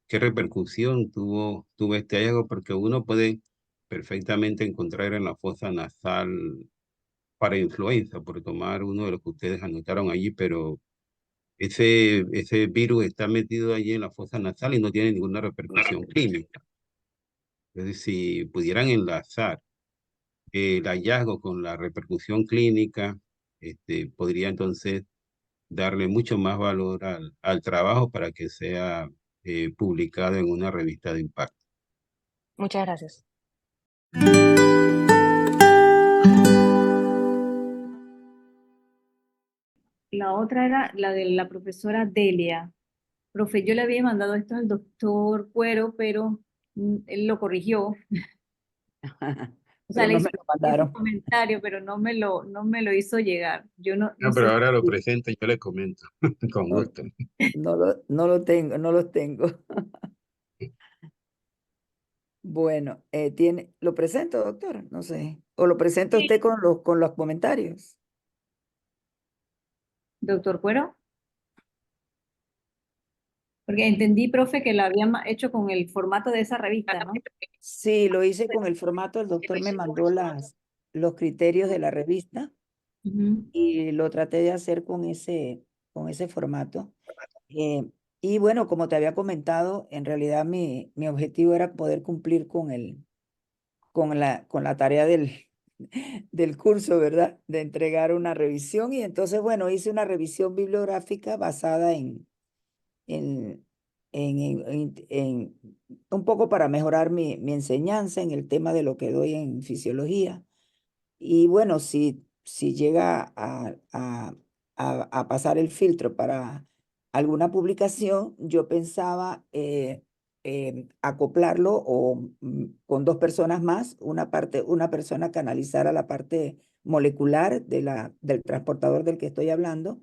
qué repercusión tuvo este hallazgo, porque uno puede perfectamente encontrar en la fosa nasal para influenza, por tomar uno de los que ustedes anotaron allí, pero ese virus está metido allí en la fosa nasal y no tiene ninguna repercusión clínica. Entonces, si pudieran enlazar el hallazgo con la repercusión clínica, podría entonces darle mucho más valor al trabajo para que sea publicado en una revista de impacto. Muchas gracias. La otra era la de la profesora Delia. Profe, yo le había mandado esto al doctor Cuero, pero él lo corrigió. O sea, Pero le no hizo me lo ese mandaron. comentario, pero no me lo hizo llegar. Yo no No, sé pero ahora lo si presento y yo le comento, con No, gusto. no lo tengo, no los tengo. Bueno, ¿lo presento, doctor? No sé. ¿O lo presenta usted con los comentarios? doctor Cuero. Porque entendí, profe, que lo había hecho con el formato de esa revista, ¿no? Sí, lo hice con el formato. El doctor me mandó los criterios de la revista Ujú. y lo traté de hacer con ese formato. Eh, y bueno, como te había comentado, en realidad mi objetivo era poder cumplir con la tarea del curso, ¿verdad? De entregar una revisión. Y entonces, bueno, hice una revisión bibliográfica basada en, en un poco para mejorar mi enseñanza en el tema de lo que doy en fisiología. Y bueno, si llega a pasar el filtro para alguna publicación, yo pensaba acoplarlo con dos personas más, una persona que analizara la parte molecular del transportador del que estoy hablando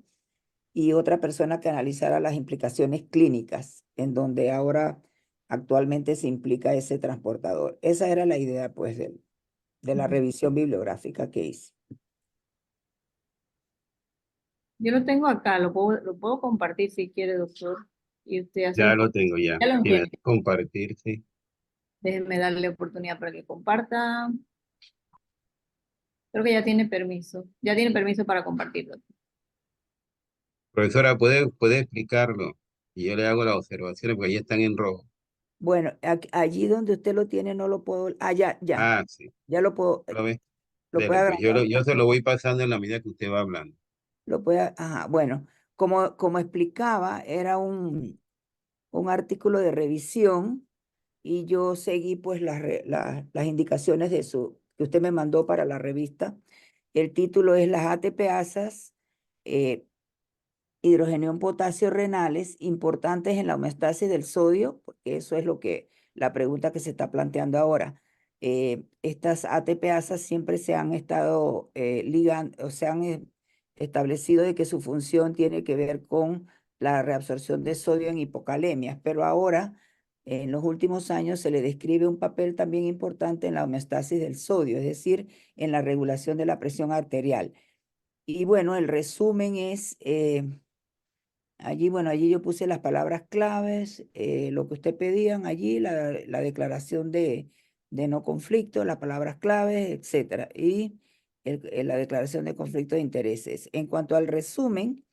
y otra persona que analizara las implicaciones clínicas, en donde ahora actualmente se implica ese transportador. Esa era la idea, pues, de la revisión bibliográfica que hice. Yo lo tengo acá, lo puedo compartir si quiere, doctor. Y usted hace Ya el... lo tengo ya. Ya lo Si me da tiene. compartir, sí. Déjenme darle oportunidad para que comparta. Creo que ya tiene permiso. Ya tiene permiso para compartirlo. Profesora, ¿puede explicarlo? Y yo le hago las observaciones porque ahí están en rojo. Bueno, allí donde usted lo tiene no lo puedo, Ah, sí. ya lo puedo, ¿Lo ve? lo puede Dele, pues agrandar. yo se lo voy pasando en la medida que usted va hablando. Ajá, bueno, como explicaba, era un artículo de revisión y yo seguí pues las indicaciones que usted me mandó para la revista. El título es Las ATPasas, hidrogenión potasio renales, importantes en la homeostasis del sodio, porque eso es la pregunta que se está planteando ahora. Estas ATPasas siempre se han estado ligando, o se han establecido de que su función tiene que ver con la reabsorción de sodio en hipocalemias, pero ahora, en los últimos años, se le describe un papel también importante en la homeostasis del sodio, es decir, en la regulación de la presión arterial. Y bueno, el resumen es, allí yo puse las palabras claves, lo que usted pedían allí, la declaración de no conflicto, las palabras claves, etcétera, y la declaración de conflicto de intereses. En cuanto al resumen,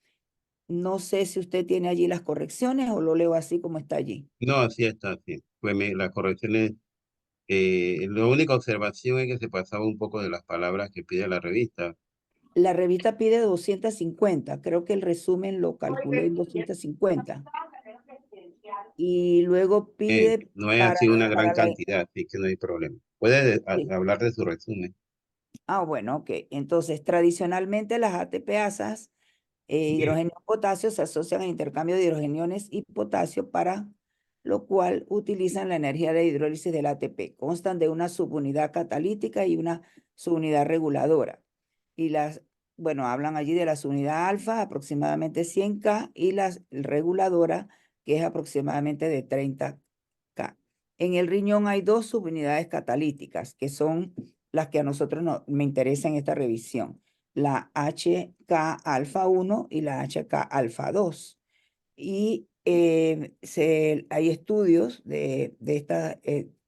no sé si usted tiene allí las correcciones o lo leo así como está allí. No, así está, así. Pues las correcciones, la única observación es que se pasaba un poco de las palabras que pide la revista. La revista pide 250, creo que el resumen lo calculé en 250. Y luego pide No es así una gran para la... cantidad, así que no hay problema. Puede Sí. hablar de su resumen. Bueno, ok. Entonces, tradicionalmente las ATPasas, hidrogenio y potasio, se asocian al intercambio de hidrogeniones y potasio, para lo cual utilizan la energía de hidrólisis del ATP. Constan de una subunidad catalítica y una subunidad reguladora. Y bueno, hablan allí de la subunidad alfa, aproximadamente 100K, y la reguladora, que es aproximadamente de 30K. En el riñón hay dos subunidades catalíticas, que son las que a nosotros me interesan en esta revisión, la HK alfa 1 y la HK alfa 2. Y hay estudios de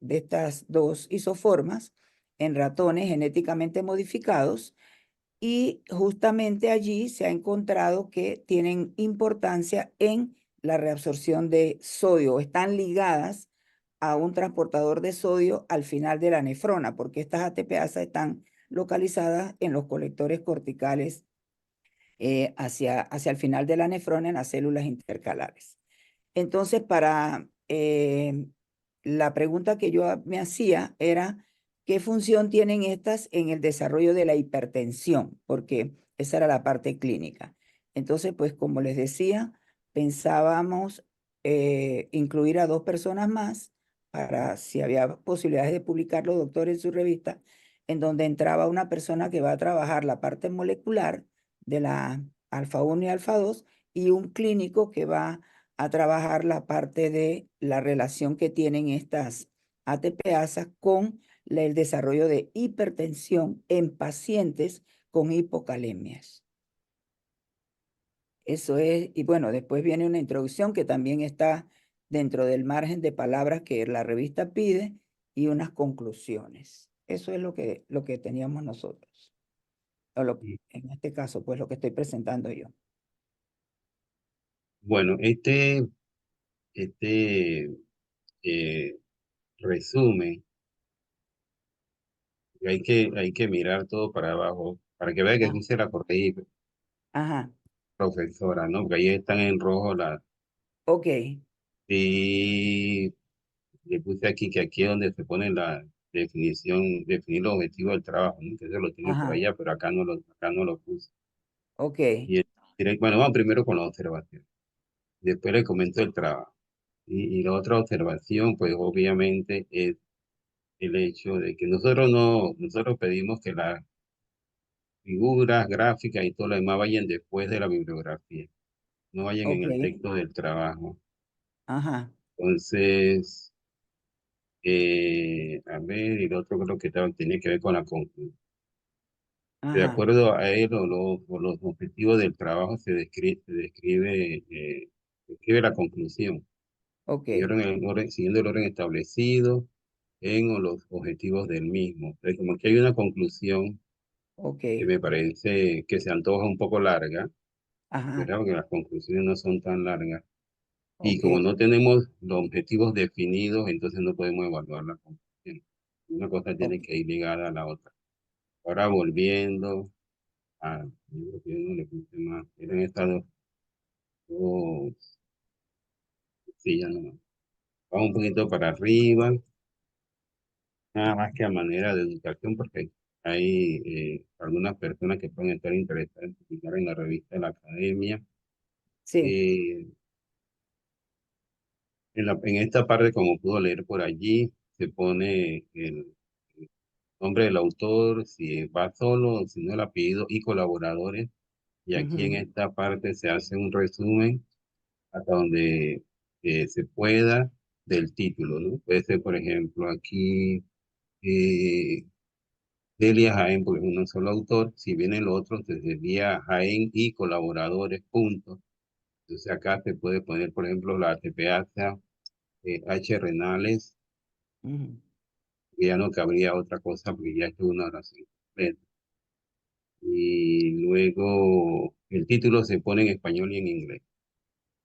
estas dos isoformas en ratones genéticamente modificados, y justamente allí se ha encontrado que tienen importancia en la reabsorción de sodio, están ligadas a un transportador de sodio al final de la nefrona, porque estas ATPasas están localizadas en los colectores corticales hacia el final de la nefrona en las células intercalares. Entonces, para la pregunta que yo me hacía era, ¿qué función tienen estas en el desarrollo de la hipertensión? Porque esa era la parte clínica. Entonces, pues como les decía, pensábamos incluir a 2 personas más para si había posibilidades de publicarlo, doctor, en su revista, en donde entraba una persona que va a trabajar la parte molecular de la alfa 1 y alfa 2 y un clínico que va a trabajar la parte de la relación que tienen estas ATPasas con el desarrollo de hipertensión en pacientes con hipocalemias. Eso es, y bueno, después viene una introducción que también está dentro del margen de palabras que la revista pide y unas conclusiones. Eso es lo que teníamos nosotros. En este caso, pues lo que estoy presentando yo. Bueno, este eh, resumen, hay que mirar todo para abajo, para que vea que Ah, sí se la corregí, ajá, profesora, ¿no? Porque ahí están en rojo las... ok, Y le puse aquí que aquí es donde se pone la definición, definir los objetivos del trabajo, ¿no? Que eso lo tiene por ajá, allá, pero acá no lo puse. ok, Y bueno, vamos primero con la observación. Después le comento el trabajo. Y la otra observación, pues obviamente es el hecho de que nosotros pedimos que las figuras, gráficas y todo lo demás vayan después de la bibliografía, no vayan en ok, el texto del trabajo. ajá, Entonces, a ver, y lo otro creo que tenía que ver con la conclusión. De ajá, acuerdo a él o los objetivos del trabajo describe la conclusión. ok, Siguiendo el orden establecido en los objetivos del mismo. Entonces, como que hay una conclusión ok, que me parece que se antoja un poco larga, ajá, ¿verdad? Porque las conclusiones no son tan largas. Y ok, como no tenemos los objetivos definidos, entonces no podemos evaluar la conclusión. Una cosa tiene ok, que ir ligada a la otra. Ahora volviendo a, yo creo que yo no le puse más, eran estas dos, sí, ya no. Vamos un poquito para arriba, nada más que a manera de educación, porque hay algunas personas que pueden estar interesadas en publicar en la revista de la academia. sí, Eh, en esta parte, como pudo leer por allí, se pone el nombre del autor, si va solo, si no el apellido y colaboradores. Y aquí en ujú, esta parte se hace un resumen hasta donde se pueda del título, ¿no? Puede ser, por ejemplo, aquí eh, Delia Jaén, porque es un solo autor. Si viene el otro, entonces sería Jaén y colaboradores, puntos. Entonces acá se puede poner, por ejemplo, la TPASA H. Renales, ujú, que ya no cabría otra cosa porque ya es una oración completa. Y luego el título se pone en español y en inglés.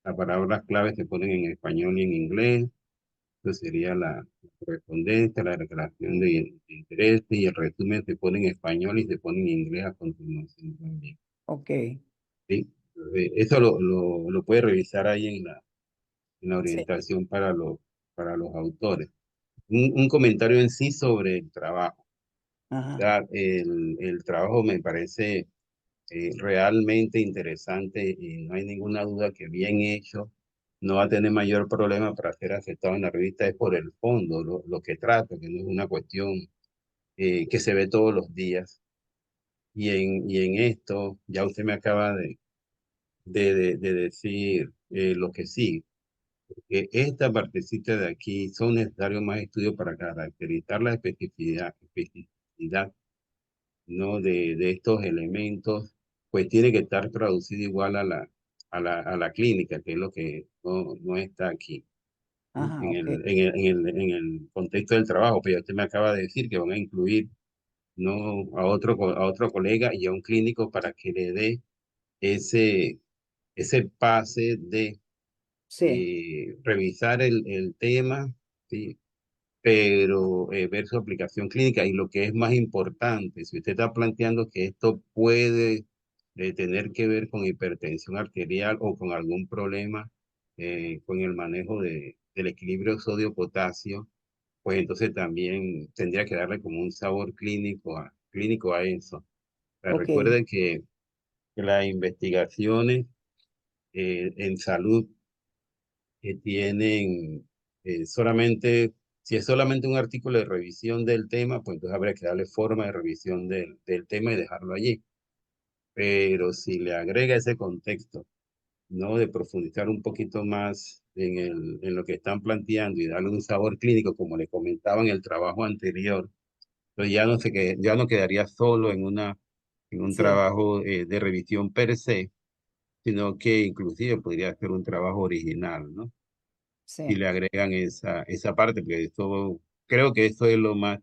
Las palabras clave se ponen en español y en inglés. Eso sería la correspondencia, la declaración de interés y el resumen se pone en español y se pone en inglés a continuación también. ok, ¿Sí? Eso lo puede revisar ahí en la sí, orientación para los autores. Un comentario en sí sobre el trabajo. ajá, Ya, el trabajo me parece realmente interesante y no hay ninguna duda que bien hecho no va a tener mayor problema para ser aceptado en la revista, es por el fondo, lo que trata, que no es una cuestión que se ve todos los días. Y en esto, ya usted me acaba de decir lo que sí, que esta partecita de aquí son necesarios más estudios para caracterizar la especificidad, ¿no? De estos elementos, pues tiene que estar traducido igual a la clínica, que es lo que no está aquí, ¿no? ajá, ok, En el contexto del trabajo. Pero usted me acaba de decir que van a incluir ¿no? A otro colega y a un clínico para que le dé ese pase de Sí, revisar el tema, ¿sí? Pero ver su aplicación clínica y lo que es más importante, si usted está planteando que esto puede tener que ver con hipertensión arterial o con algún problema con el manejo del equilibrio sodio-potasio, pues entonces también tendría que darle como un sabor clínico a eso. Pero ok, recuerden que las investigaciones en salud que tienen solamente, si es solamente un artículo de revisión del tema, pues entonces habría que darle forma de revisión del tema y dejarlo allí. Pero si le agrega ese contexto, ¿no? De profundizar un poquito más en lo que están planteando y darle un sabor clínico, como le comentaba en el trabajo anterior, pues ya no quedaría solo en un sí, trabajo de revisión per se, sino que inclusive podría ser un trabajo original, ¿no? Si sí. le agregan esa parte, porque esto, creo que esto es lo más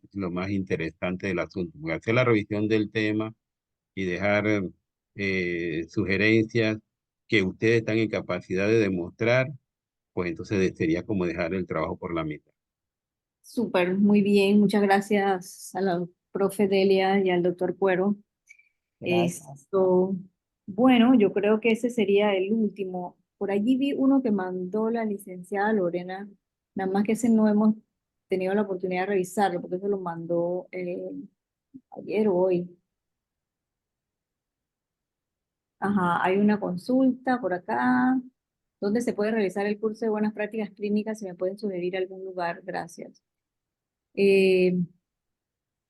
interesante del asunto, porque hacer la revisión del tema y dejar sugerencias que ustedes están en capacidad de demostrar, pues entonces sería como dejar el trabajo por la mitad. Súper, muy bien. Muchas gracias a la profe Delia y al doctor Cuero. Gracias. Esto, bueno, yo creo que ese sería el último. Por allí vi uno que mandó la licenciada Lorena, nada más que ese no hemos tenido la oportunidad de revisarlo, porque se lo mandó ayer o hoy. Ajá, hay una consulta por acá. ¿Dónde se puede realizar el curso de buenas prácticas clínicas? Si me pueden sugerir algún lugar, gracias. Eh,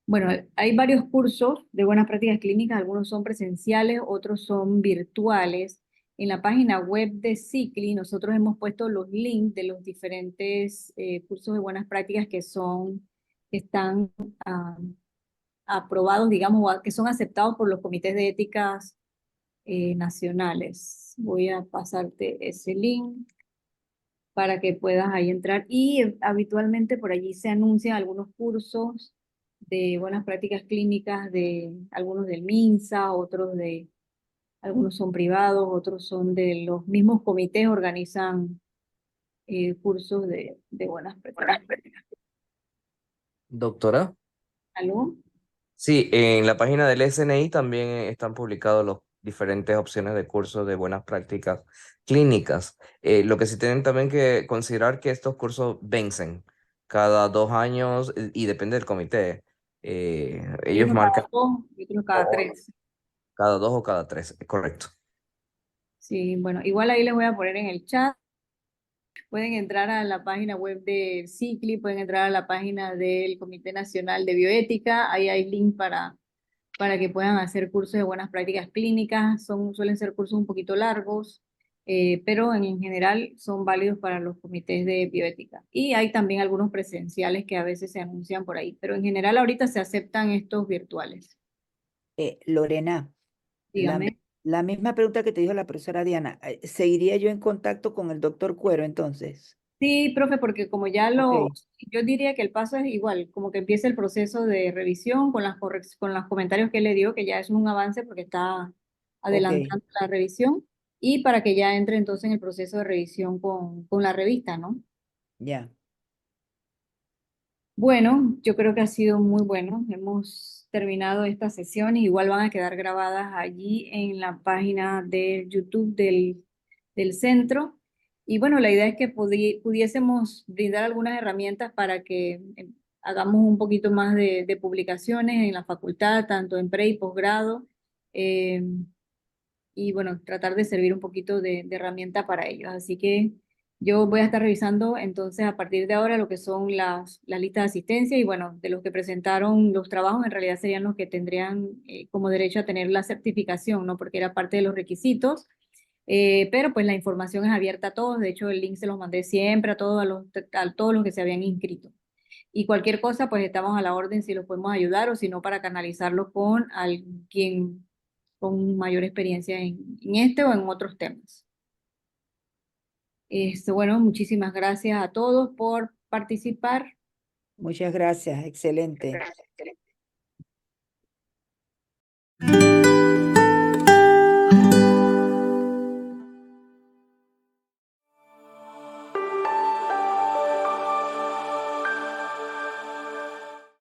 Bueno, hay varios cursos de buenas prácticas clínicas, algunos son presenciales, otros son virtuales. En la página web de Cicli, nosotros hemos puesto los links de los diferentes cursos de buenas prácticas que están ah, aprobados, digamos, que son aceptados por los comités de éticas nacionales. Voy a pasarte ese link para que puedas ahí entrar. Y habitualmente por allí se anuncian algunos cursos de buenas prácticas clínicas, de algunos del MINSA, algunos son privados, otros son de los mismos comités, organizan cursos de buenas prácticas. Doctora. ¿Aló? Sí, en la página del SNI también están publicados las diferentes opciones de cursos de buenas prácticas clínicas. Lo que sí tienen también que considerar que estos cursos vencen cada 2 años y depende del comité. Hay Ellos uno cada marcan dos y otro cada o tres. cada 2 o cada 3, correcto. Sí, bueno, igual ahí les voy a poner en el chat. Pueden entrar a la página web de Cicli, pueden entrar a la página del Comité Nacional de Bioética. Ahí hay link para que puedan hacer cursos de buenas prácticas clínicas. Suelen ser cursos un poquito largos, pero en general son válidos para los comités de bioética. Y hay también algunos presenciales que a veces se anuncian por ahí, pero en general ahorita se aceptan estos virtuales. Lorena, la, Dígame. la misma pregunta que te dijo la profesora Diana, ¿seguiría yo en contacto con el doctor Cuero entonces? Sí, profe, porque como ya Ok, yo diría que el paso es igual, como que empieza el proceso de revisión con con los comentarios que él le dio, que ya es un avance porque está ok, adelantando la revisión, y para que ya entre entonces en el proceso de revisión con la revista, ¿no? ya. Bueno, yo creo que ha sido muy bueno. Hemos terminado esta sesión y igual van a quedar grabadas allí en la página de YouTube del centro. Y bueno, la idea es que pudiésemos brindar algunas herramientas para que hagamos un poquito más de publicaciones en la facultad, tanto en pre y posgrado. eh, y bueno, tratar de servir un poquito de herramienta para ellos. Así que yo voy a estar revisando entonces a partir de ahora lo que son las listas de asistencia y bueno, de los que presentaron los trabajos en realidad serían los que tendrían como derecho a tener la certificación, ¿no? Porque era parte de los requisitos. Pero pues la información es abierta a todos, de hecho el link se los mandé siempre a todos, a todos los que se habían inscrito. Y cualquier cosa, pues estamos a la orden si los podemos ayudar o si no para canalizarlo con alguien con mayor experiencia en este o en otros temas. Bueno, muchísimas gracias a todos por participar. Muchas gracias, excelente.